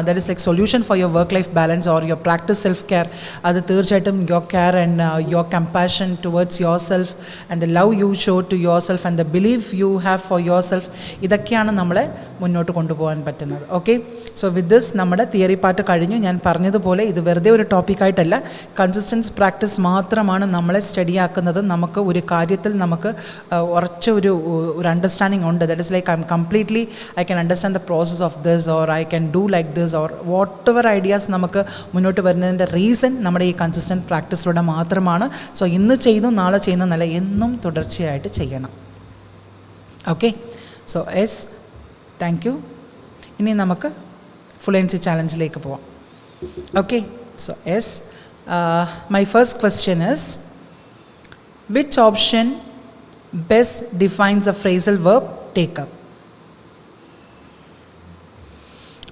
that is like solution for your work life balance or your practice self care. അത് തീർച്ചയായിട്ടും your care and your compassion towards yourself and the love you show to yourself and the believe you have for yourself, ഇതൊക്കെയാണ് നമ്മളെ മുന്നോട്ട് കൊണ്ടുപോകാൻ പറ്റുന്നത്. Okay. So with this നമ്മുടെ theory part കഴിഞ്ഞു. ഞാൻ പറഞ്ഞതുപോലെ ഇത് വെറുതെ ഒരു ടോപ്പിക്കായിട്ടല്ല, കൺസിസ്റ്റൻസ് പ്രാക്ടീസ് മാത്രമാണ് നമ്മളെ സ്റ്റഡിയാക്കുന്നത്. നമുക്ക് ഒരു കാര്യത്തിൽ നമുക്ക് ഉറച്ച ഒരു അണ്ടർസ്റ്റാൻഡിങ് ഉണ്ട്. That is like I am completely I can understand the process of this or I can do like this or what ever ideas നമുക്ക് മുന്നോട്ട് വരുന്നതിൻ്റെ റീസൺ നമ്മുടെ ഈ കൺസിസ്റ്റൻറ്റ് പ്രാക്ടീസിലൂടെ മാത്രമാണ്. സോ ഇന്ന് ചെയ്യുന്നു നാളെ ചെയ്യുന്നതല്ല, എന്നും തുടർച്ചയായിട്ട് ചെയ്യണം. Okay, so S thank you. ഇനി നമുക്ക് ഫ്ലുവൻസി ചാലഞ്ചിലേക്ക് പോവാം. Okay, so S my first question is which option best defines A phrasal verb take up?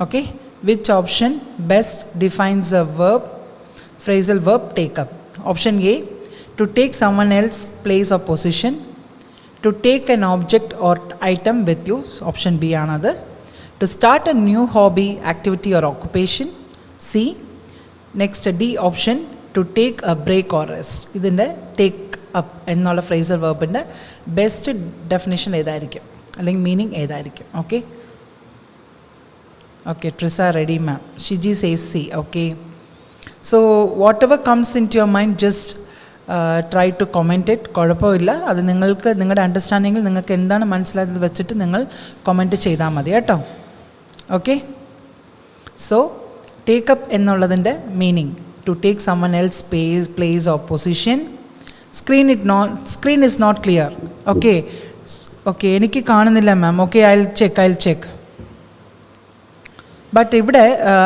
Okay, which option best defines A verb phrasal verb take up? Option A, to take someone else place or position, to take an object or item with you. Option B another. To start a new hobby, activity or occupation. C, next D option, to take a break or rest. ഇതിൻ്റെ take up എന്നുള്ള phrasal verbൻ്റെ best definition ഏതായിരിക്കും അല്ലെങ്കിൽ meaning ഏതായിരിക്കും? Okay okay, Trisa ready ma'am. Shiji says C. Okay, so whatever comes into your mind, just try to comment it. കുഴപ്പമില്ല, അത് നിങ്ങൾക്ക് നിങ്ങളുടെ അണ്ടർസ്റ്റാൻഡിങ്ങിൽ നിങ്ങൾക്ക് എന്താണ് മനസ്സിലായത് വെച്ചിട്ട് നിങ്ങൾ കമൻറ്റ് ചെയ്താൽ മതി കേട്ടോ. ഓക്കെ, സോ ടേക്കപ്പ് എന്നുള്ളതിൻ്റെ meaning to take someone else place or position. Screen is not clear. Okay okay, എനിക്ക് കാണുന്നില്ല ma'am. Okay, I will check. But ഇവിടെ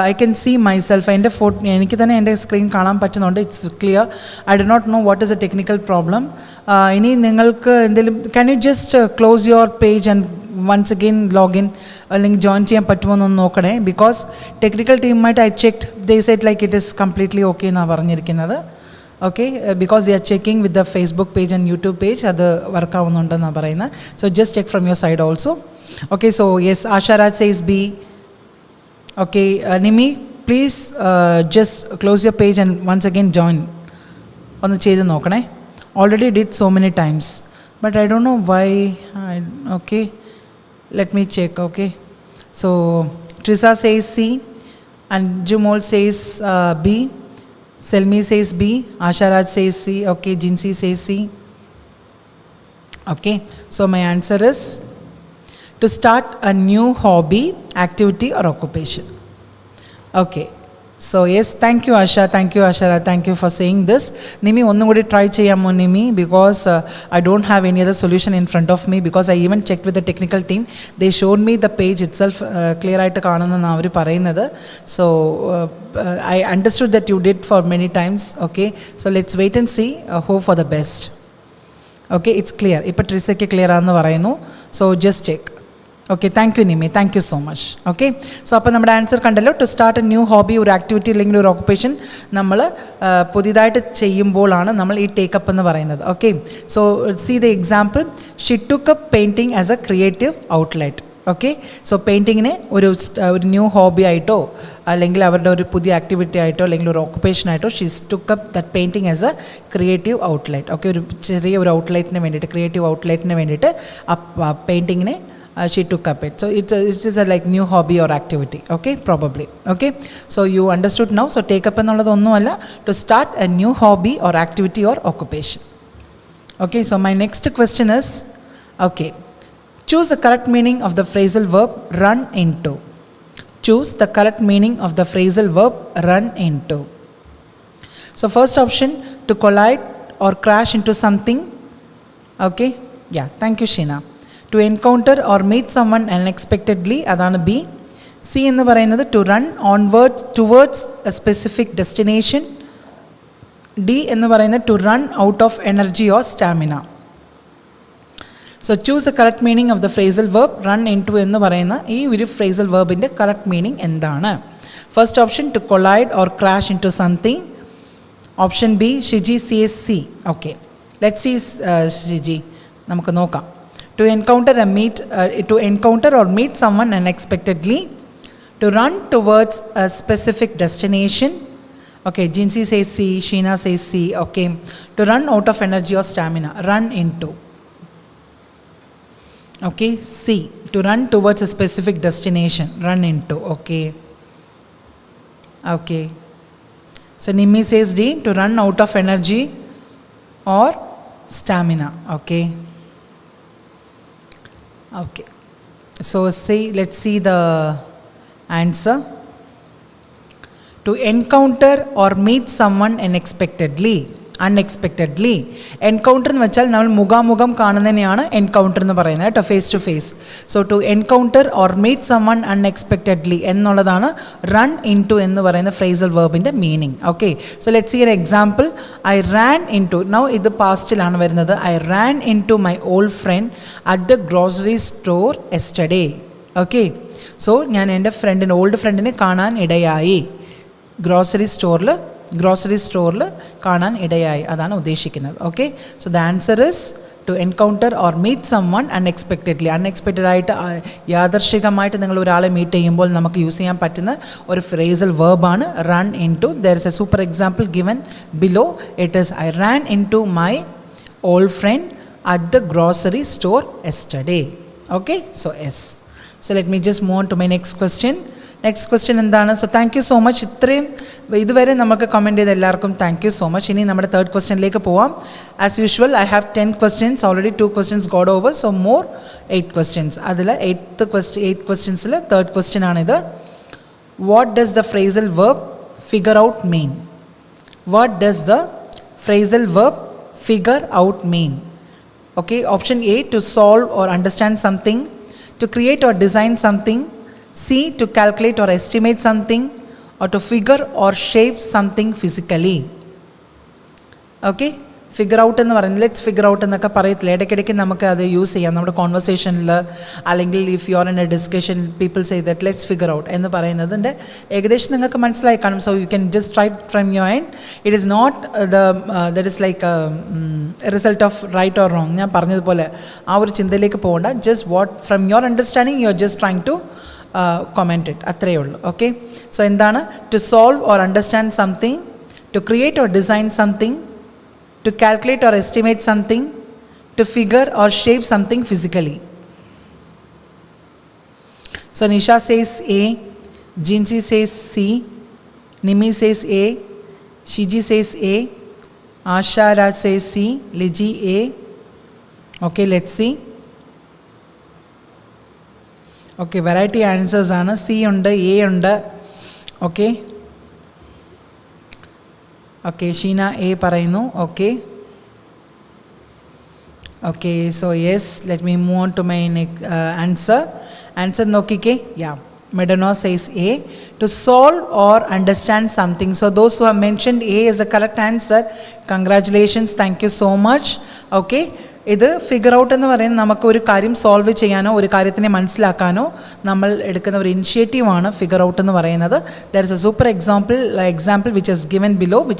ഐ ക്യാൻ സീ മൈസെൽഫ്. എൻ്റെ എനിക്ക് തന്നെ എൻ്റെ സ്ക്രീൻ കാണാൻ പറ്റുന്നുണ്ട്. It's clear. I do not know what is a technical problem. ഇനി നിങ്ങൾക്ക് എന്തെങ്കിലും can you just close your page and once again login അല്ലെങ്കിൽ ജോയിൻ ചെയ്യാൻ പറ്റുമോ എന്നൊന്ന് നോക്കണേ. ബിക്കോസ് ടെക്നിക്കൽ ടീമുമായിട്ട് I checked, they said like it is completely okay എന്നാണ് പറഞ്ഞിരിക്കുന്നത്. Okay, because they are checking with the Facebook page and YouTube page, അത് വർക്കാവുന്നുണ്ടെന്നാണ് പറയുന്നത്. So just check from your side also. Okay, so yes, Asharaj says B. Okay, Nimi, please just close your page and once again join. ഒന്ന് ചെയ്ത് നോക്കണേ. Already did so many times, but I don't know why. Okay, let me check. Okay, so Trisa says C, and Jumol says B, Selmi says B, Asharaj says C. Okay, Jinsi says C. Okay, so my answer is to start a new hobby, activity or occupation. Okay, so yes, thank you Asha, thank you Ashara, thank you for saying this. Nimi onnum kodi try cheyammo Nimi, because I don't have any other solution in front of me, because I even checked with the technical team. They showed me the page itself clear aayittu കാണുന്നതാണ് അവർ പറയുന്നത്. So I understood that you did for many times. Okay, so let's wait and see, hope for the best. Okay, it's clear. ഇപ്പോൾ ട്രിസയ്ക്ക് clear ആണെന്ന് പറയുന്നു. So just check. Okay, thank you Nimi, thank you so much. Okay, so അപ്പോൾ നമ്മുടെ answer കണ്ടല്ലോ. To start a new hobby, ഒരു activity അല്ലെങ്കിൽ ഒരു occupation നമ്മൾ പുതിയതായിട്ട് ചെയ്യുമ്പോഴാണ് നമ്മൾ ഈ ടേക്കപ്പ് എന്ന് പറയുന്നത്. Okay, so see the example. She took up painting as a creative outlet. Okay, so പെയിൻറ്റിങ്ങിനെ ഒരു ന്യൂ ഹോബി ആയിട്ടോ അല്ലെങ്കിൽ അവരുടെ ഒരു പുതിയ ആക്ടിവിറ്റി ആയിട്ടോ അല്ലെങ്കിൽ ഒരു ഓക്കുപ്പേഷനായിട്ടോ she took up that painting as a creative outlet. Okay, ഒരു ചെറിയ ഒരു ഔട്ട്ലെറ്റിന് വേണ്ടിയിട്ട്, ക്രിയേറ്റീവ് ഔട്ട്ലെറ്റിന് വേണ്ടിയിട്ട് ആ പെയിൻറ്റിങ്ങിനെ she took up it. So it is a like new hobby or activity. Okay, probably. Okay, so you understood now. So take up എന്നുള്ളത് ഒന്നുമല്ല, to start a new hobby or activity or occupation. Okay, so my next question is, okay, choose the correct meaning of the phrasal verb run into. Choose the correct meaning of the phrasal verb run into. So first option, to collide or crash into something. Okay, yeah, thank you Sheena. To encounter or meet someone unexpectedly, അതാണ് B. C എന്ന് പറയുന്നത് to run onwards towards a specific destination. D എന്ന് പറയുന്നത് to run out of energy or stamina. So choose the correct meaning of the phrasal verb run into എന്ന് പറയുന്ന ഈ ഒരു phrasal verbന്റെ correct meaning എന്താണ്? First option, to collide or crash into something. Option B, Shiji says C. Okay, let's see Shiji, നമുക്ക് നോക്കാം. To encounter or meet someone unexpectedly, to run towards a specific destination. Okay, Jinsi says C, Sheena says C. Okay, to run out of energy or stamina, run into. Okay, C, To run towards a specific destination. Run into. Okay. Okay. So Nimi says D. To run out of energy or stamina. Okay. Okay. So let's see the answer. To encounter or meet someone unexpectedly. Encounter എന്ന് വെച്ചാൽ നമ്മൾ മുഖാമുഖം കാണുന്നതിനെയാണ് encounter എന്ന് പറയുന്നത് കേട്ടോ, face to face. So to encounter or meet someone unexpectedly എന്നുള്ളതാണ് run in to എന്ന് പറയുന്ന ഫ്രേസൽ വെർബിൻ്റെ meaning. Okay, so let's see an example. I ran in to, now ഇത് പാസ്റ്റിലാണ് വരുന്നത്. I ran in to my old friend at the grocery store yesterday. Okay, so ഞാൻ എൻ്റെ old ഫ്രണ്ടിനെ കാണാൻ ഇടയായി. ഗ്രോസറി സ്റ്റോറിൽ കാണാൻ ഇടയായി, അതാണ് ഉദ്ദേശിക്കുന്നത്. Okay, so the answer is to encounter or meet someone unexpectedly. അൺഎക്സ്പെക്റ്റഡായിട്ട് യാദർശികമായിട്ട് നിങ്ങൾ ഒരാളെ മീറ്റ് ചെയ്യുമ്പോൾ നമുക്ക് യൂസ് ചെയ്യാൻ പറ്റുന്ന ഒരു ഫ്രേസൽ വെർബാണ് run in to. There is a super example given below. It is I ran in to my old friend at the grocery store yesterday. Okay, so yes. So let me just move on to my next question. Next question എന്താണ്? So thank you so much. ഇത്രയും ഇതുവരെ നമുക്ക് comment ചെയ്ത എല്ലാവർക്കും thank you so much. ഇനി നമ്മുടെ third ക്വസ്റ്റ്യനിലേക്ക് പോവാം. As usual I have 10 questions. Already 2 questions got over, so more 8 questions. അതിൽ 8 questionസിൽ തേർഡ് ക്വസ്റ്റ്യൻ ആണിത്. What does the phrasal verb figure out mean? What does the phrasal verb figure out mean? Okay, option A to solve or understand something, to create or design something. C, to calculate or estimate something, or to figure or shape something physically. Okay, figure out എന്ന് പറയുന്നത്, let's figure out എന്നൊക്കെ പറയത്തില്ല, ഇടയ്ക്കിടയ്ക്ക് നമുക്ക് അത് use ചെയ്യാം നമ്മുടെ കോൺവെർസേഷനിൽ, അല്ലെങ്കിൽ if you are in a discussion people say that let's figure out എന്ന് പറയുന്നതിൻ്റെ ഏകദേശം നിങ്ങൾക്ക് മനസ്സിലായി കാണും. So you can just try from your end. It is not that is like result of right or wrong. ഞാൻ പറഞ്ഞതുപോലെ ആ ഒരു ചിന്തയിലേക്ക് പോകണ്ട. Just what from your understanding you are just trying to comment it, അത്രയേ ഉള്ളൂ. Okay, so എന്താണ്? To solve or understand something, to create or design something, to calculate or estimate something, to figure or shape something physically. So Nisha says A, Jinsi says C, Nimi says A, Shiji says A, Asha Raj says C, Liji A. Okay, let's see. Okay, variety answers ആണ്. C ഉണ്ട്, A ഉണ്ട്. Okay. Okay, Sheena A പറയുന്നു. Okay, okay, so yes, let me move on to my answer നോക്കിക്കേ. Yeah, Medano says A, to solve or understand something. So those who have mentioned A is the correct answer. Congratulations, thank you so much. Okay, ഇത് figure out എന്ന് പറയുന്നത് നമുക്ക് ഒരു കാര്യം solve ചെയ്യാനോ ഒരു കാര്യത്തിനെ മനസ്സിലാക്കാനോ നമ്മൾ എടുക്കുന്ന ഒരു ഇനിഷ്യേറ്റീവാണ് ഫിഗർ ഔട്ട് എന്ന് പറയുന്നത്. There is a super example which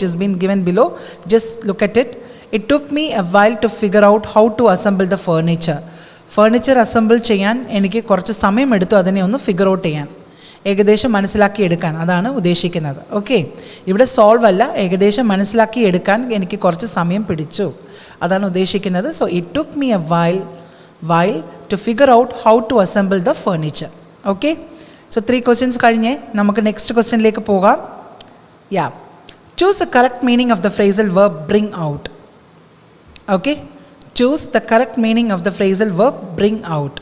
has been given below. Just look at it. It took me a while to figure out how to assemble the furniture assemble ചെയ്യാൻ എനിക്ക് കുറച്ച് സമയമെടുത്തു അതിനെ ഒന്ന് ഫിഗർ ഔട്ട് ചെയ്യാൻ, ഏകദേശം മനസ്സിലാക്കി എടുക്കാൻ, അതാണ് ഉദ്ദേശിക്കുന്നത്. ഓക്കെ, ഇവിടെ സോൾവ് അല്ല, ഏകദേശം മനസ്സിലാക്കി എടുക്കാൻ എനിക്ക് കുറച്ച് സമയം പിടിച്ചു, അതാണ് ഉദ്ദേശിക്കുന്നത്. So it took me a while to figure out how to assemble the furniture. Okay, so 3 questions കഴിഞ്ഞ് നമുക്ക് നെക്സ്റ്റ് ക്വസ്റ്റ്യനിലേക്ക് പോകാം. Yeah, choose the correct meaning of the phrasal verb bring out. Okay, choose the correct meaning of the phrasal verb bring out.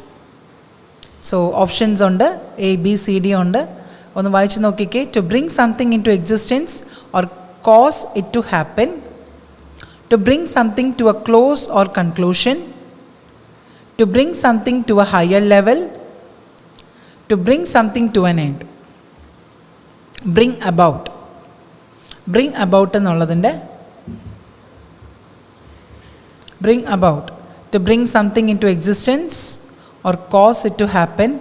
So options ഉണ്ട്, A B C D ഉണ്ട്. ഒന്ന് വായിച്ച് നോക്കിക്കേ. To bring something in to existence or cause it to happen, to bring something to a close or conclusion, to bring something to a higher level, to bring something to an end. Bring about എന്നുള്ളതിൻ്റെ bring about, to bring something in to existence or cause it to happen,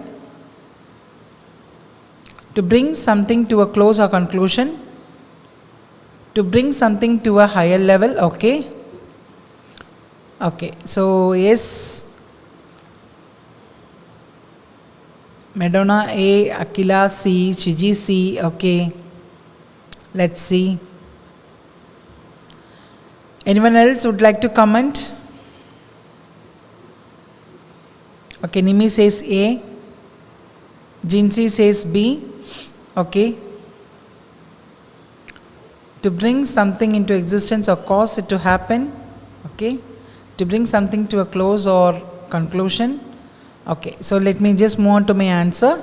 to bring something to a close or conclusion, to bring something to a higher level. Okay, so yes, Madonna A, Akila C, Shiji C. Okay, let's see. Anyone else would like to comment? Okay, Nimi says A. Jinsi says B. Okay. To bring something into existence or cause it to happen. Okay. To bring something to a close or conclusion. Okay. So let me just move on to my answer.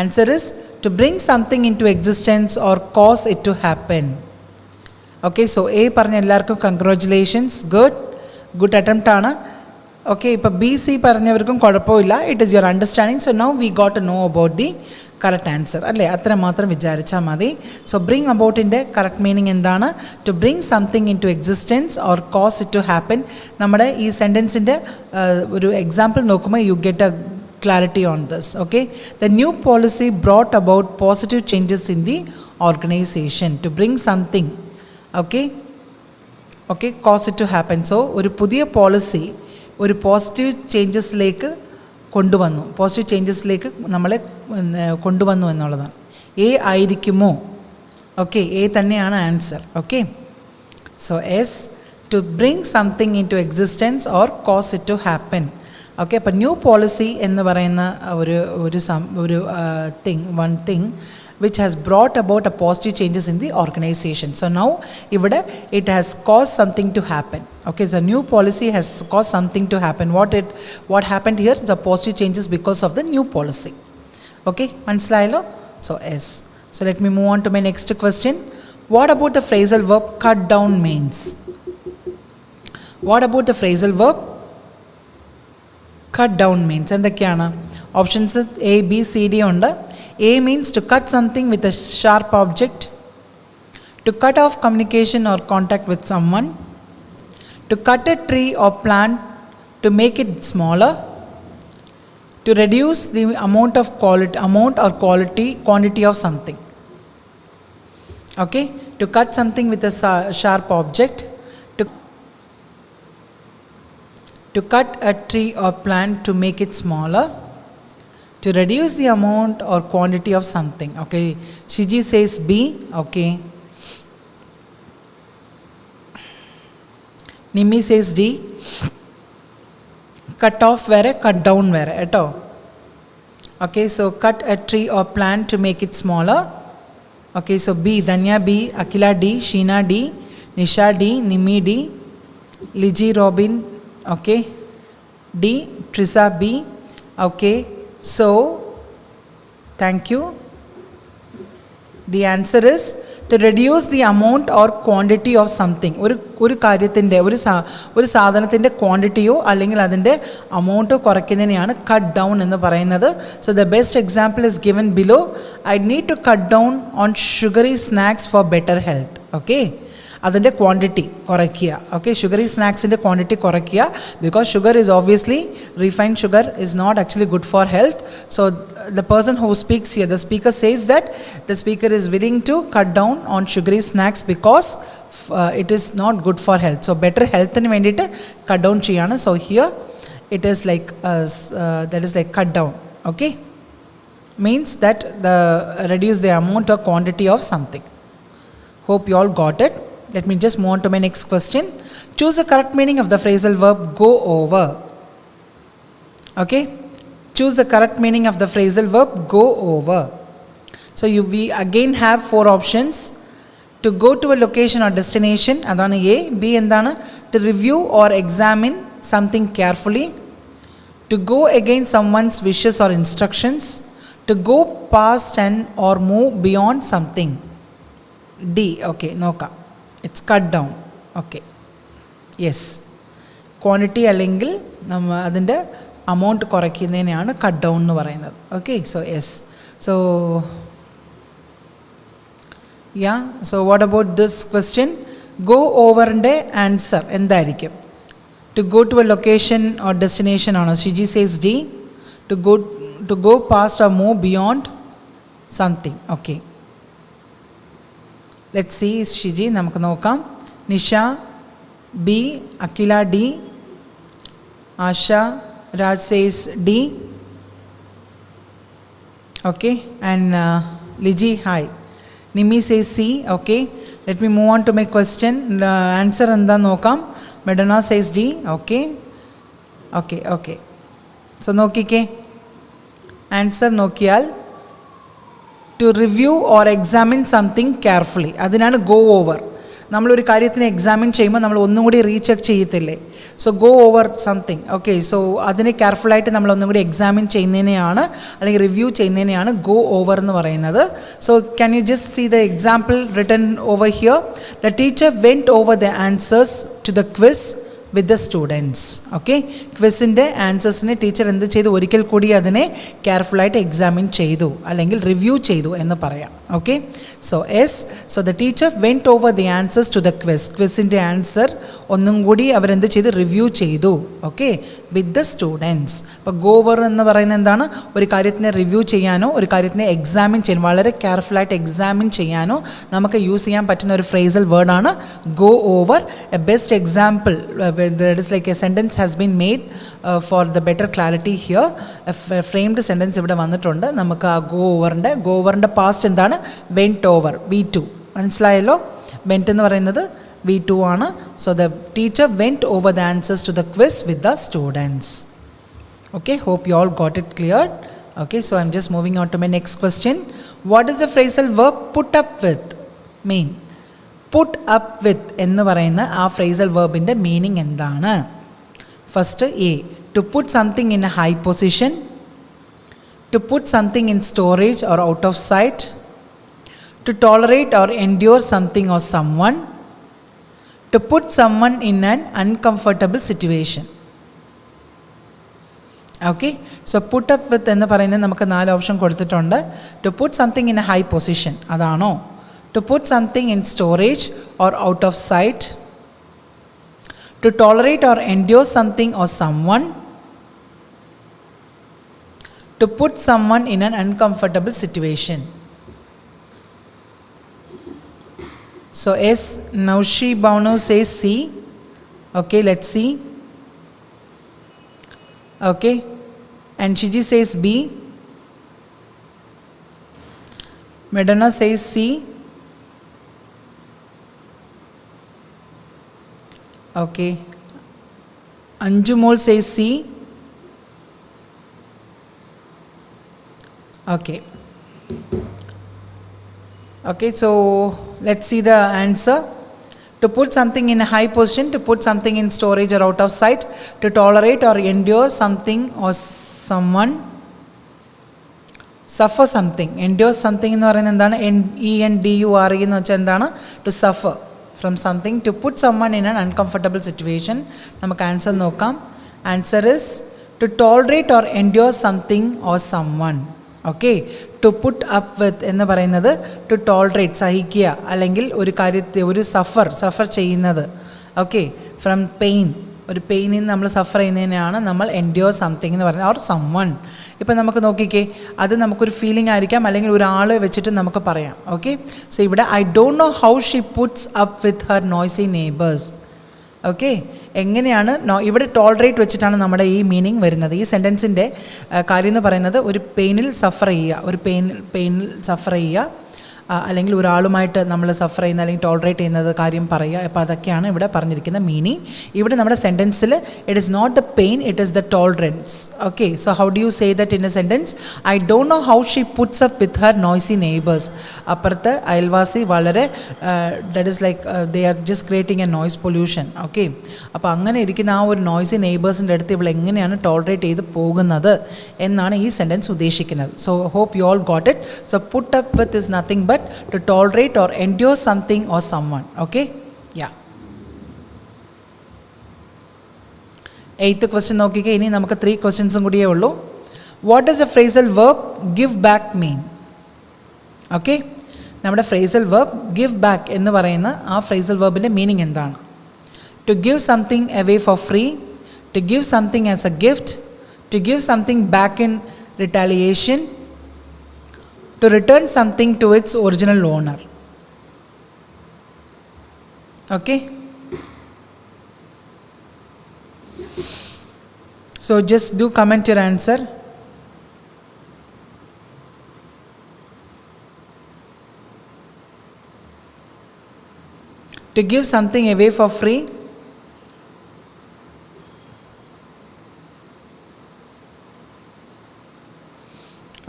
Answer is to bring something into existence or cause it to happen. Okay. So A parnja ellarkum congratulations. Good attempt aanu. Okay, ഇപ്പോൾ B C പറഞ്ഞവർക്കും കുഴപ്പമില്ല. It is your understanding. So now we got to know about the correct answer അല്ലേ? അത്ര മാത്രം വിചാരിച്ചാൽ മതി. So bring അബൌട്ടിൻ്റെ correct meaning എന്താണ്? To bring something in to existence or cause it to happen. നമ്മുടെ ഈ സെൻറ്റൻസിൻ്റെ ഒരു എക്സാമ്പിൾ നോക്കുമ്പോൾ you get a clarity on this. Okay, the new policy brought about positive changes in the organization to bring something. Okay, cause it to happen. So ഒരു പുതിയ policy ഒരു positive ചേഞ്ചസിലേക്ക് കൊണ്ടുവന്നു, positive ചേഞ്ചസിലേക്ക് നമ്മളെ കൊണ്ടുവന്നു എന്നുള്ളതാണ്. എ ആയിരിക്കുമോ? ഓക്കെ, എ തന്നെയാണ് answer. Okay, so yes to bring something in to existence or cause it to happen. Okay, അപ്പോൾ ന്യൂ പോളിസി എന്ന് പറയുന്ന ഒരു one thing which has brought about a positive changes in the organization. So now ivide it has caused something to happen. Okay, so new policy has caused something to happen. What happened here is a positive changes because of the new policy. Okay, manasilayallo? So yes. So let me move on to my next question. What about the phrasal verb cut down means? What about the phrasal verb cut down means? എന്തൊക്കെയാണ് options? A B C D ഉണ്ട്. A means to cut something with a sharp object, to cut off communication or contact with someone, to cut a tree or plant to make it smaller, to reduce the amount or quantity of something. Okay, to cut something with a sharp object, to cut a tree or plant to make it smaller, to reduce the amount or quantity of something. Okay, Shiji says B. Okay, Nimi says D. Cut off vere, cut down vere eto. Okay, so cut a tree or plant to make it smaller. Okay, so B, Danya B, Akila D, Sheena D, Nisha D, Nimi D, Liji Robin. Okay, D, Trisa B. Okay, so thank you. The answer is to reduce the amount or quantity of something. ഒരു കാര്യത്തിൻ്റെ ഒരു സാധനത്തിൻ്റെ ക്വാണ്ടിറ്റിയോ അല്ലെങ്കിൽ അതിൻ്റെ അമൗണ്ടോ കുറയ്ക്കുന്നതിനെയാണ് cut down എന്ന് പറയുന്നത്. So the best example is given below. I need to cut down on sugary snacks for better health. Okay, അതിൻ്റെ quantity കുറയ്ക്കുക. ഓക്കെ, ഷുഗറി സ്നാക്സിൻ്റെ ക്വാണ്ടിറ്റി കുറയ്ക്കുക. Because sugar is obviously refined sugar is not actually good for health. So the person who speaks here, the speaker says that the speaker is willing to cut down on sugary snacks because it is not good for health. So better health nu vendite cut down cheyana. So here it is like that is like cut down. Okay, means that the reduce the amount or quantity of something. Hope you all got it. Let me just move on to my next question. Choose the correct meaning of the phrasal verb go over. Okay, choose the correct meaning of the phrasal verb go over. So we again have 4 options. To go to a location or destination, adana A. B endana? To review or examine something carefully, to go against someone's wishes or instructions, to go past and or move beyond something. D. Okay, noka, it's cut down. Okay, yes, quantity അല്ലെങ്കിൽ അതിൻ്റെ amount കുറയ്ക്കുന്നതിനെയാണ് cut down എന്ന് പറയുന്നത്. Okay, so yes. So yeah, so what about this question? Go ഓവറിൻ്റെ answer എന്തായിരിക്കും? To go to a location or destination ആണോ? Shiji says D. To go past or move beyond something. Okay, let's see Shiji, നമുക്ക് നോക്കാം. Nisha B, Akhila D, Asha Raj says D. Okay, and Liji, hi. Nimi says C. Okay, let me move on to my question. Answer anda nokam. Madonna says D. Okay, so nokike. Answer നോക്കിയാൽ to review or examine something carefully, അതിനാണ് go over. നമ്മളൊരു കാര്യത്തിന് examine ചെയ്യുമ്പോൾ നമ്മൾ ഒന്നും കൂടി recheck ചെയ്യത്തില്ലേ? So go over something. Okay, so അതിനെ കെയർഫുള്ളായിട്ട് നമ്മൾ ഒന്നും കൂടി എക്സാമിൻ ചെയ്യുന്നതിനെയാണ് അല്ലെങ്കിൽ റിവ്യൂ ചെയ്യുന്നതിനെയാണ് ഗോ ഓവർ എന്ന് പറയുന്നത്. So can you just see the example written over here? The teacher went over the answers to the quiz with the students. Okay, ക്വിസിൻ്റെ ആൻസേഴ്സിനെ ടീച്ചർ എന്ത് ചെയ്തു? ഒരിക്കൽ കൂടി അതിനെ കെയർഫുള്ളായിട്ട് എക്സാമിൻ ചെയ്തു അല്ലെങ്കിൽ റിവ്യൂ ചെയ്തു എന്ന് പറയാം. Okay, so so the teacher went over the answers to the quiz. ക്വിസിൻ്റെ ആൻസർ ഒന്നും കൂടി അവരെന്ത് ചെയ്തു? റിവ്യൂ ചെയ്തു. Okay, with the students. അപ്പോൾ ഗോ ഓവർ എന്ന് പറയുന്നത് എന്താണ്? ഒരു കാര്യത്തിനെ റിവ്യൂ ചെയ്യാനോ ഒരു കാര്യത്തിനെ എക്സാമിൻ ചെയ്യാൻ വളരെ കെയർഫുള്ളായിട്ട് എക്സാമിൻ ചെയ്യാനോ നമുക്ക് യൂസ് ചെയ്യാൻ പറ്റുന്ന ഒരു ഫ്രേസൽ വേർഡാണ് go over. A best example, that is like a sentence has been made for the better clarity here. A framed sentence ഇവിടെ വന്നിട്ടുണ്ട്. നമുക്ക് ആ ഗോ ഓവറിൻ്റെ പാസ്റ്റ് എന്താണ്? Went over, V2. മനസ്സിലായല്ലോ? വെൻറ്റ് എന്ന് പറയുന്നത് V2 ആണ്. So the teacher went over the answers to the quiz with the students. Okay, hope you all got it cleared. Okay, so I'm just moving on to my next question. What does the phrasal verb put up with mean? Put up with എന്ന് പറയുന്ന ആ phrasal വെർബിൻ്റെ meaning എന്താണ്? First A, to put something in a high position, to put something in storage or out of sight, to tolerate or endure something or someone, to put someone in an uncomfortable situation. Okay, so put up with എന്ന് പറയുന്നത് നമുക്ക് 4 option കൊടുത്തിട്ടുണ്ട്. To put something in a high position, അതാണോ? To put something in storage or out of sight, to tolerate or endure something or someone, to put someone in an uncomfortable situation. So S, Naushi Bauno says C. Okay, let's see. Okay, and Shiji says B. Medana says C. Okay, Anjumol says C. Okay. Okay, so let's see the answer. To put something in a high position, to put something in storage or out of sight, to tolerate or endure something or someone, suffer something. Endure something എന്ന് പറയുന്നത് എന്താണ്? ENDURE എന്ന് വെച്ചാൽ എന്താണ്? To suffer from something. To put someone in an uncomfortable situation. നമുക്ക് answer നോക്കാം. Answer is to tolerate or endure something or someone. Okay, to put up with എന്ന് പറയുന്നത് ടു ടോളറേറ്റ്, സഹിക്കുക, അല്ലെങ്കിൽ ഒരു കാര്യത്തെ ഒരു സഫർ ചെയ്യുന്നത്. ഓക്കെ, ഫ്രം പെയിൻ, ഒരു പെയിനിൽ നിന്ന് നമ്മൾ സഫർ ചെയ്യുന്നതിനാണ് നമ്മൾ എൻഡ്യൂർ സംതിങ് എന്ന് പറയുന്നത്, ഓർ സംവൺ. ഇപ്പം നമുക്ക് നോക്കിക്കേ, അത് നമുക്കൊരു ഫീലിംഗ് ആയിരിക്കാം, അല്ലെങ്കിൽ ഒരാളെ വെച്ചിട്ട് നമുക്ക് പറയാം. ഓക്കെ, സോ ഇവിടെ I don't know how she puts up with her noisy neighbours. Okay, എങ്ങനെയാണ് ഇവിടെ ടോളറേറ്റ് വെച്ചിട്ടാണ് നമ്മുടെ ഈ മീനിങ് വരുന്നത്. ഈ സെൻറ്റൻസിൻ്റെ കാര്യം എന്ന് പറയുന്നത് ഒരു പെയിനിൽ സഫർ ചെയ്യുക, ഒരു പെയിനിൽ സഫർ ചെയ്യുക, അല്ലെങ്കിൽ ഒരാളുമായിട്ട് നമ്മൾ സഫർ ചെയ്യുന്ന അല്ലെങ്കിൽ ടോളറേറ്റ് ചെയ്യുന്നത് കാര്യം പറയുക. അപ്പോൾ അതൊക്കെയാണ് ഇവിടെ പറഞ്ഞിരിക്കുന്ന മീനിങ്. ഇവിടെ നമ്മുടെ സെൻറ്റൻസിൽ it is not the pain, it is the tolerance. Okay, so how do you say that in a sentence? I don't know how she puts up with her noisy neighbours. അപ്പുറത്ത് അയൽവാസി വളരെ that is like they are just creating a noise pollution. Okay, അപ്പോൾ അങ്ങനെ ഇരിക്കുന്ന ആ ഒരു noisy നെയ്ബേഴ്സിൻ്റെ അടുത്ത് ഇവൾ എങ്ങനെയാണ് ടോളറേറ്റ് ചെയ്ത് പോകുന്നത് എന്നാണ് ഈ സെൻറ്റൻസ് ഉദ്ദേശിക്കുന്നത്. So hope you all got it. So put up with is nothing but to tolerate or endure something or someone. Okay, yeah. 8th question നോക്കിക്കേ. ഇനി നമുക്ക് 3 ക്വസ്റ്റ്യൻസും കൂടിയേ ഉള്ളൂ. What does the phrasal verb give back mean? Okay, നമ്മുടെ phrasal verb give back എന്ന് പറയുന്ന ആ phrasal verbിൻ്റെ മീനിങ് എന്താണ്? To give something away for free, to give something as a gift, to give something back in retaliation, to return something to its original owner. Okay, so just do comment your answer. To give something away for free,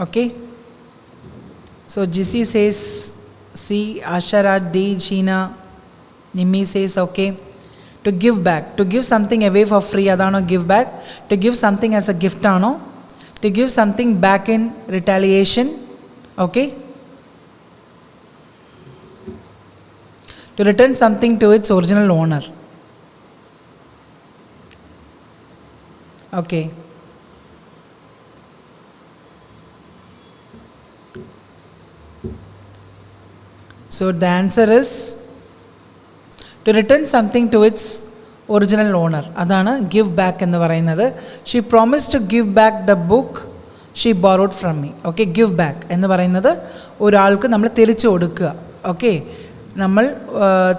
Okay. So Jisi says C, Ashara D, Sheena, Nimi says okay. To give back, to give something away for free, adano give back. To give something as a gift, ano. To give something back in retaliation, okay. To return something to its original owner, okay. So the answer is to return something to its original owner. Adana give back ennu parayunnathu. She promised to give back the book she borrowed from me. Okay, give back ennu parayunnathu oralku nammal thirichu kodukka. Okay, നമ്മൾ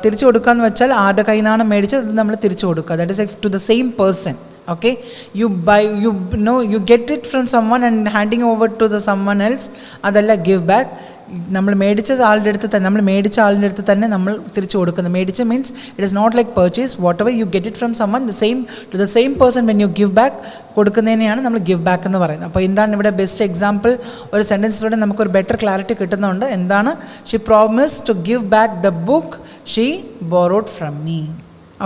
തിരിച്ചു കൊടുക്കുക എന്ന് വെച്ചാൽ ആരുടെ കയ്യിൽ നിന്നാണ് മേടിച്ചത് അത് നമ്മൾ തിരിച്ചു കൊടുക്കുക. That is to the same person. Okay, you get it from someone and handing over to the someone else, adalla give back. നമ്മൾ മേടിച്ച ആളുടെ അടുത്ത് തന്നെ നമ്മൾ തിരിച്ചു കൊടുക്കുന്നത്. മേടിച്ച means it is not like purchase. Whatever you get it from someone to the same person when you give back കൊടുക്കുന്നതിനെയാണ് നമ്മൾ ഗിവ് ബാക്ക് എന്ന് പറയുന്നത്. അപ്പോൾ എന്താണ് ഇവിടെ ബെസ്റ്റ് എക്സാമ്പിൾ? ഒരു സെൻറ്റൻസിലൂടെ നമുക്കൊരു ബെറ്റർ ക്ലാരിറ്റി കിട്ടുന്നുണ്ട്. എന്താണ്? She promise to give back the book she borrowed from me.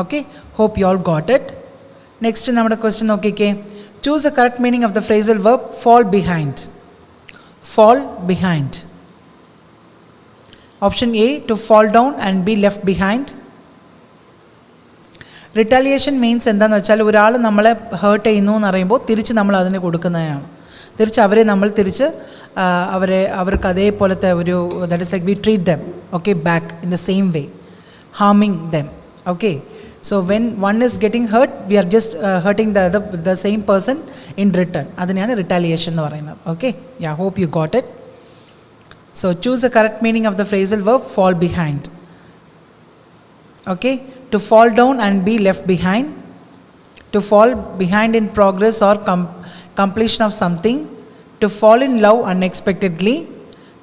Okay, hope you all got it. Next നമ്മുടെ ക്വസ്റ്റ്യൻ നോക്കിക്കേ. Choose a correct meaning of the phrasal verb fall behind. Fall behind. Option A, to fall down and be left behind. Retaliation means എന്താണെന്ന് വെച്ചാൽ ഒരാൾ നമ്മളെ heart ചെയ്യുന്നു എന്ന് പറയുമ്പോൾ തിരിച്ച് നമ്മൾ അതിന് കൊടുക്കുന്നതിനാണ്. അവർക്ക് അതേപോലത്തെ ഒരു that is like we treat them okay back in the same way, harming them. Okay, so when one is getting hurt, we are just hurting the same person in return. അതിനെയാണ് റിട്ടാലിയേഷൻ എന്ന് പറയുന്നത്. Okay, yeah, hope you got it. So choose the correct meaning of the phrasal verb fall behind. Okay, to fall down and be left behind, to fall behind in progress or completion of something, to fall in love unexpectedly,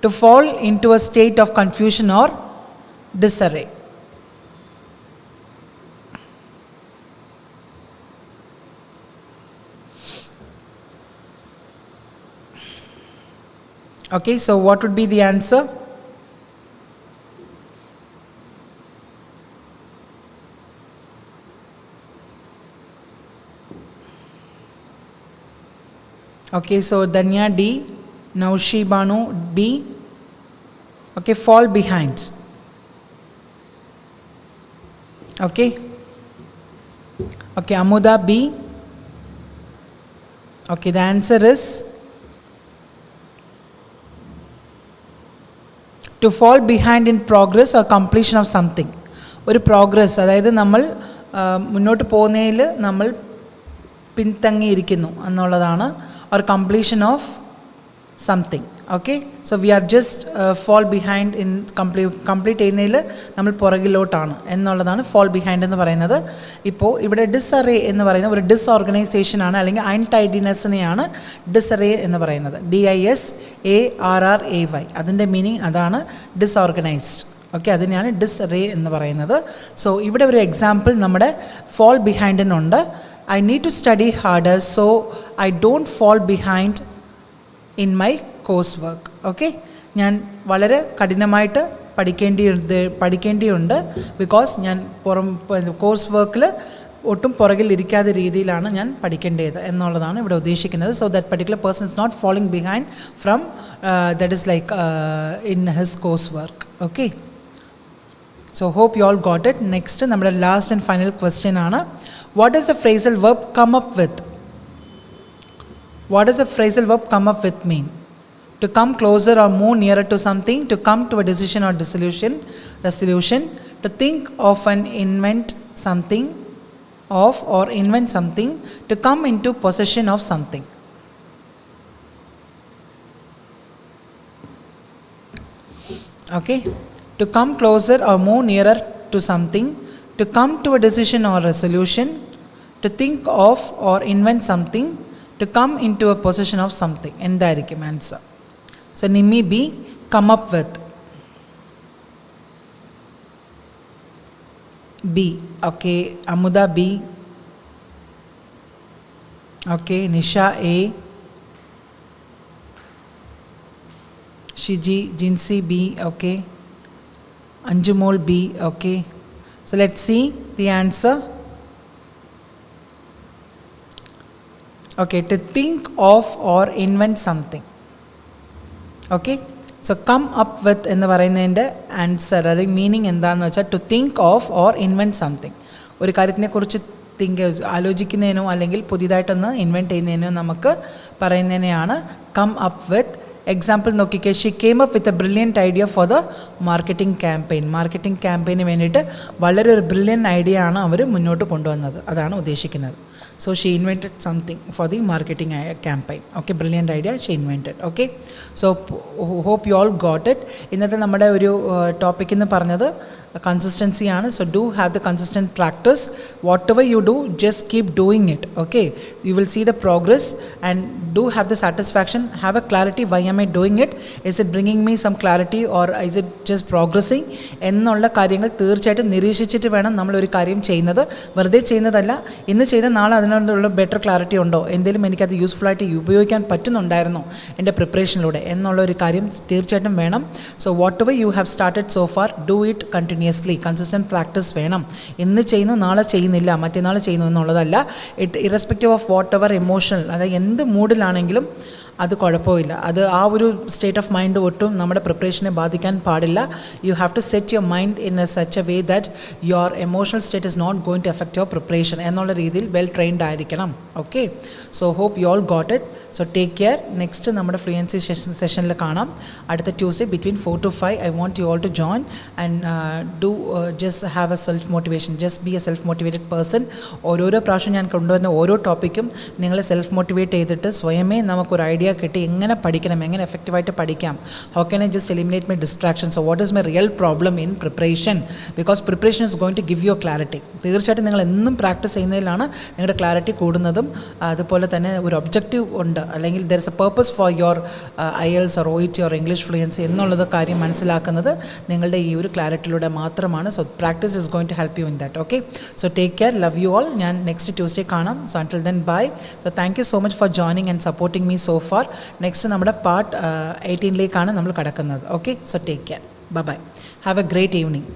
to fall into a state of confusion or disarray. Okay, so what would be the answer? Okay, so Danya D, Naushi Banu B. Okay, fall behind. Okay. Okay, Amuda B. Okay, the answer is to fall behind in progress or completion of something. ഒരു progress, അതായത് നമ്മൾ മുന്നോട്ട് പോകുന്നതിൽ നമ്മൾ പിന്തങ്ങിയിരിക്കുന്നു എന്നുള്ളതാണ്. or completion of something. Okay, so we are just fall behind in complete ചെയ്യുന്നതിൽ നമ്മൾ പുറകിലോട്ടാണ് എന്നുള്ളതാണ് fall behind എന്ന് പറയുന്നത്. ഇപ്പോൾ ഇവിടെ ഡിസറേ എന്ന് പറയുന്നത് ഒരു ഡിസ്ഓർഗനൈസേഷൻ ആണ്, അല്ലെങ്കിൽ അൺടൈഡിനെസ്സിനെയാണ് ഡിസറേ എന്ന് പറയുന്നത്. DISARRAY, അതിൻ്റെ മീനിങ് അതാണ്, ഡിസ്ഓർഗനൈസ്ഡ്. ഓക്കെ, അതിനെയാണ് ഡിസറേ എന്ന് പറയുന്നത്. സോ ഇവിടെ ഒരു എക്സാമ്പിൾ നമ്മുടെ fall behind-നുണ്ട്. I need to study harder so I don't fall behind in my course work. Okay, ഞാൻ വളരെ കഠിനമായിട്ട് പഠിക്കേണ്ടിയുണ്ട് ബിക്കോസ് ഞാൻ കോഴ്സ് വർക്കിൽ ഒട്ടും പുറകിലിരിക്കാത്ത രീതിയിലാണ് ഞാൻ പഠിക്കേണ്ടത് എന്നുള്ളതാണ് ഇവിടെ ഉദ്ദേശിക്കുന്നത്. So that particular person is not following behind from that is like in his course work. Okay, so hope you all got it. Next നമ്മുടെ ലാസ്റ്റ് ആൻഡ് ഫൈനൽ ക്വസ്റ്റ്യൻ ആണ്, what does a phrasal verb come up with? What does a phrasal verb come up with mean? To come closer or move nearer to something, to come to a decision or resolution, to think of and invent something of or invent something, to come into possession of something. Okay, to come closer or move nearer to something, to come to a decision or resolution, to think of or invent something, to come into a possession of something. എന്തായിരിക്കും answer? So Nimi B, come up with. B. Okay, Amuda B. Okay, Nisha A. Shiji, Jinsi B, okay. Anjumol B, okay. So let's see the answer. Okay, to think of or invent something. Okay, so come up with എന്ന് പറയുന്നതിൻ്റെ answer, അല്ലെങ്കിൽ meaning എന്താണെന്ന് വെച്ചാൽ to think of or invent something. ഒരു കാര്യത്തിനെക്കുറിച്ച് ആലോചിക്കുന്നതിനോ അല്ലെങ്കിൽ പുതിയതായിട്ടൊന്ന് ഇൻവെൻറ്റ് ചെയ്യുന്നതിനോ നമുക്ക് പറയുന്നതിനെയാണ് കം അപ്പ് വിത്ത്. എക്സാമ്പിൾ നോക്കിക്കേ, she came up with a brilliant idea for the marketing campaign. Marketing ക്യാമ്പയിന് വേണ്ടിയിട്ട് വളരെ ഒരു ബ്രില്യൻറ്റ് ഐഡിയ ആണ് അവർ മുന്നോട്ട് കൊണ്ടുവന്നത്, അതാണ് ഉദ്ദേശിക്കുന്നത്. So she invented something for the marketing campaign. Okay, brilliant idea she invented. Okay, so hope you all got it. ഇന്നത്തെ നമ്മുടെ ഒരു ടോപ്പിക് എന്ന് പറഞ്ഞത് കൺസിസ്റ്റൻസി ആണ്. So do have the consistent practice. Whatever you do, just keep doing it. Okay, you will see the progress and do have the satisfaction. Have a clarity, why am I doing it, is it bringing me some clarity or is it just progressing എന്നുള്ള കാര്യങ്ങൾ തീർച്ചയായിട്ടും നിരീക്ഷിച്ചിട്ട് വേണം നമ്മളൊരു കാര്യം ചെയ്യുന്നത്. വെറുതെ ചെയ്യുന്നതല്ല, ഇന്ന് ചെയ്ത നാളെ അതിനുള്ള ബെറ്റർ ക്ലാരിറ്റി ഉണ്ടോ, എന്തെങ്കിലും എനിക്കത് യൂസ്ഫുള്ളായിട്ട് ഉപയോഗിക്കാൻ പറ്റുന്നുണ്ടായിരുന്നോ എൻ്റെ പ്രിപ്പറേഷനിലൂടെ എന്നുള്ളൊരു കാര്യം തീർച്ചയായിട്ടും വേണം. So whatever you have started so far, do it continuously. Consistent practice വേണം. ഇന്ന് ചെയ്യുന്നു നാളെ ചെയ്യുന്നില്ല, മറ്റന്നാൾ ചെയ്യുന്നു എന്നുള്ളതല്ല. Irrespective of what ever emotional, അതായത് എന്ത് മൂഡിലാണെങ്കിലും അത് കുഴപ്പമില്ല. അത് ആ ഒരു സ്റ്റേറ്റ് ഓഫ് മൈൻഡ് ഒട്ടും നമ്മുടെ പ്രിപ്പറേഷനെ ബാധിക്കാൻ പാടില്ല. You have to set your mind in a such a way that your emotional state is not going to effect your preparation എന്നുള്ള രീതിയിൽ വെൽ ട്രെയിൻഡ് ആയിരിക്കണം. Okay, so hope you all got it. So take care. Next നമ്മുടെ fluency സെഷനിൽ കാണാം. അടുത്ത Tuesday between 4 to 5 I want you all to join and do just have a self motivation. Just be a self motivated person. ഓരോരോ പ്രാവശ്യം ഞാൻ കൊണ്ടുവന്ന ഓരോ ടോപ്പിക്കും നിങ്ങളെ സെൽഫ് മോട്ടിവേറ്റ് ചെയ്തിട്ട് സ്വയമേ നമുക്കൊരു ഐഡിയ കിട്ടി എങ്ങനെ പഠിക്കണം, എങ്ങനെ എഫക്റ്റീവായിട്ട് പഠിക്കാം. How can I just eliminate my distractions, so what is my real problem in preparation, because preparation is going to give you clarity. തീർച്ചയായിട്ടും നിങ്ങൾ എന്നും പ്രാക്ടീസ് ചെയ്യുന്നതിലാണ് നിങ്ങളുടെ ക്ലാരിറ്റി കൂടുന്നതും. അതുപോലെ തന്നെ ഒരു ഒബ്ജക്റ്റീവ് ഉണ്ട്, അല്ലെങ്കിൽ there is a purpose for your IELTS or OET or English fluency എന്നുള്ളത് കാര്യം മനസ്സിലാക്കുന്നത് നിങ്ങളുടെ ഈ ഒരു ക്ലാരിറ്റിയിലൂടെ മാത്രമാണ്. So practice is going to help you in that. Okay, so take care, love you all. ഞാൻ നെക്സ്റ്റ് ട്യൂസ്ഡേ കാണാം. So until then bye. So thank you so much for joining and supporting me so far. Next നമ്മുടെ part 18 നമ്മൾ കടക്കുന്നത്. Okay, so take care, bye bye, have A great evening.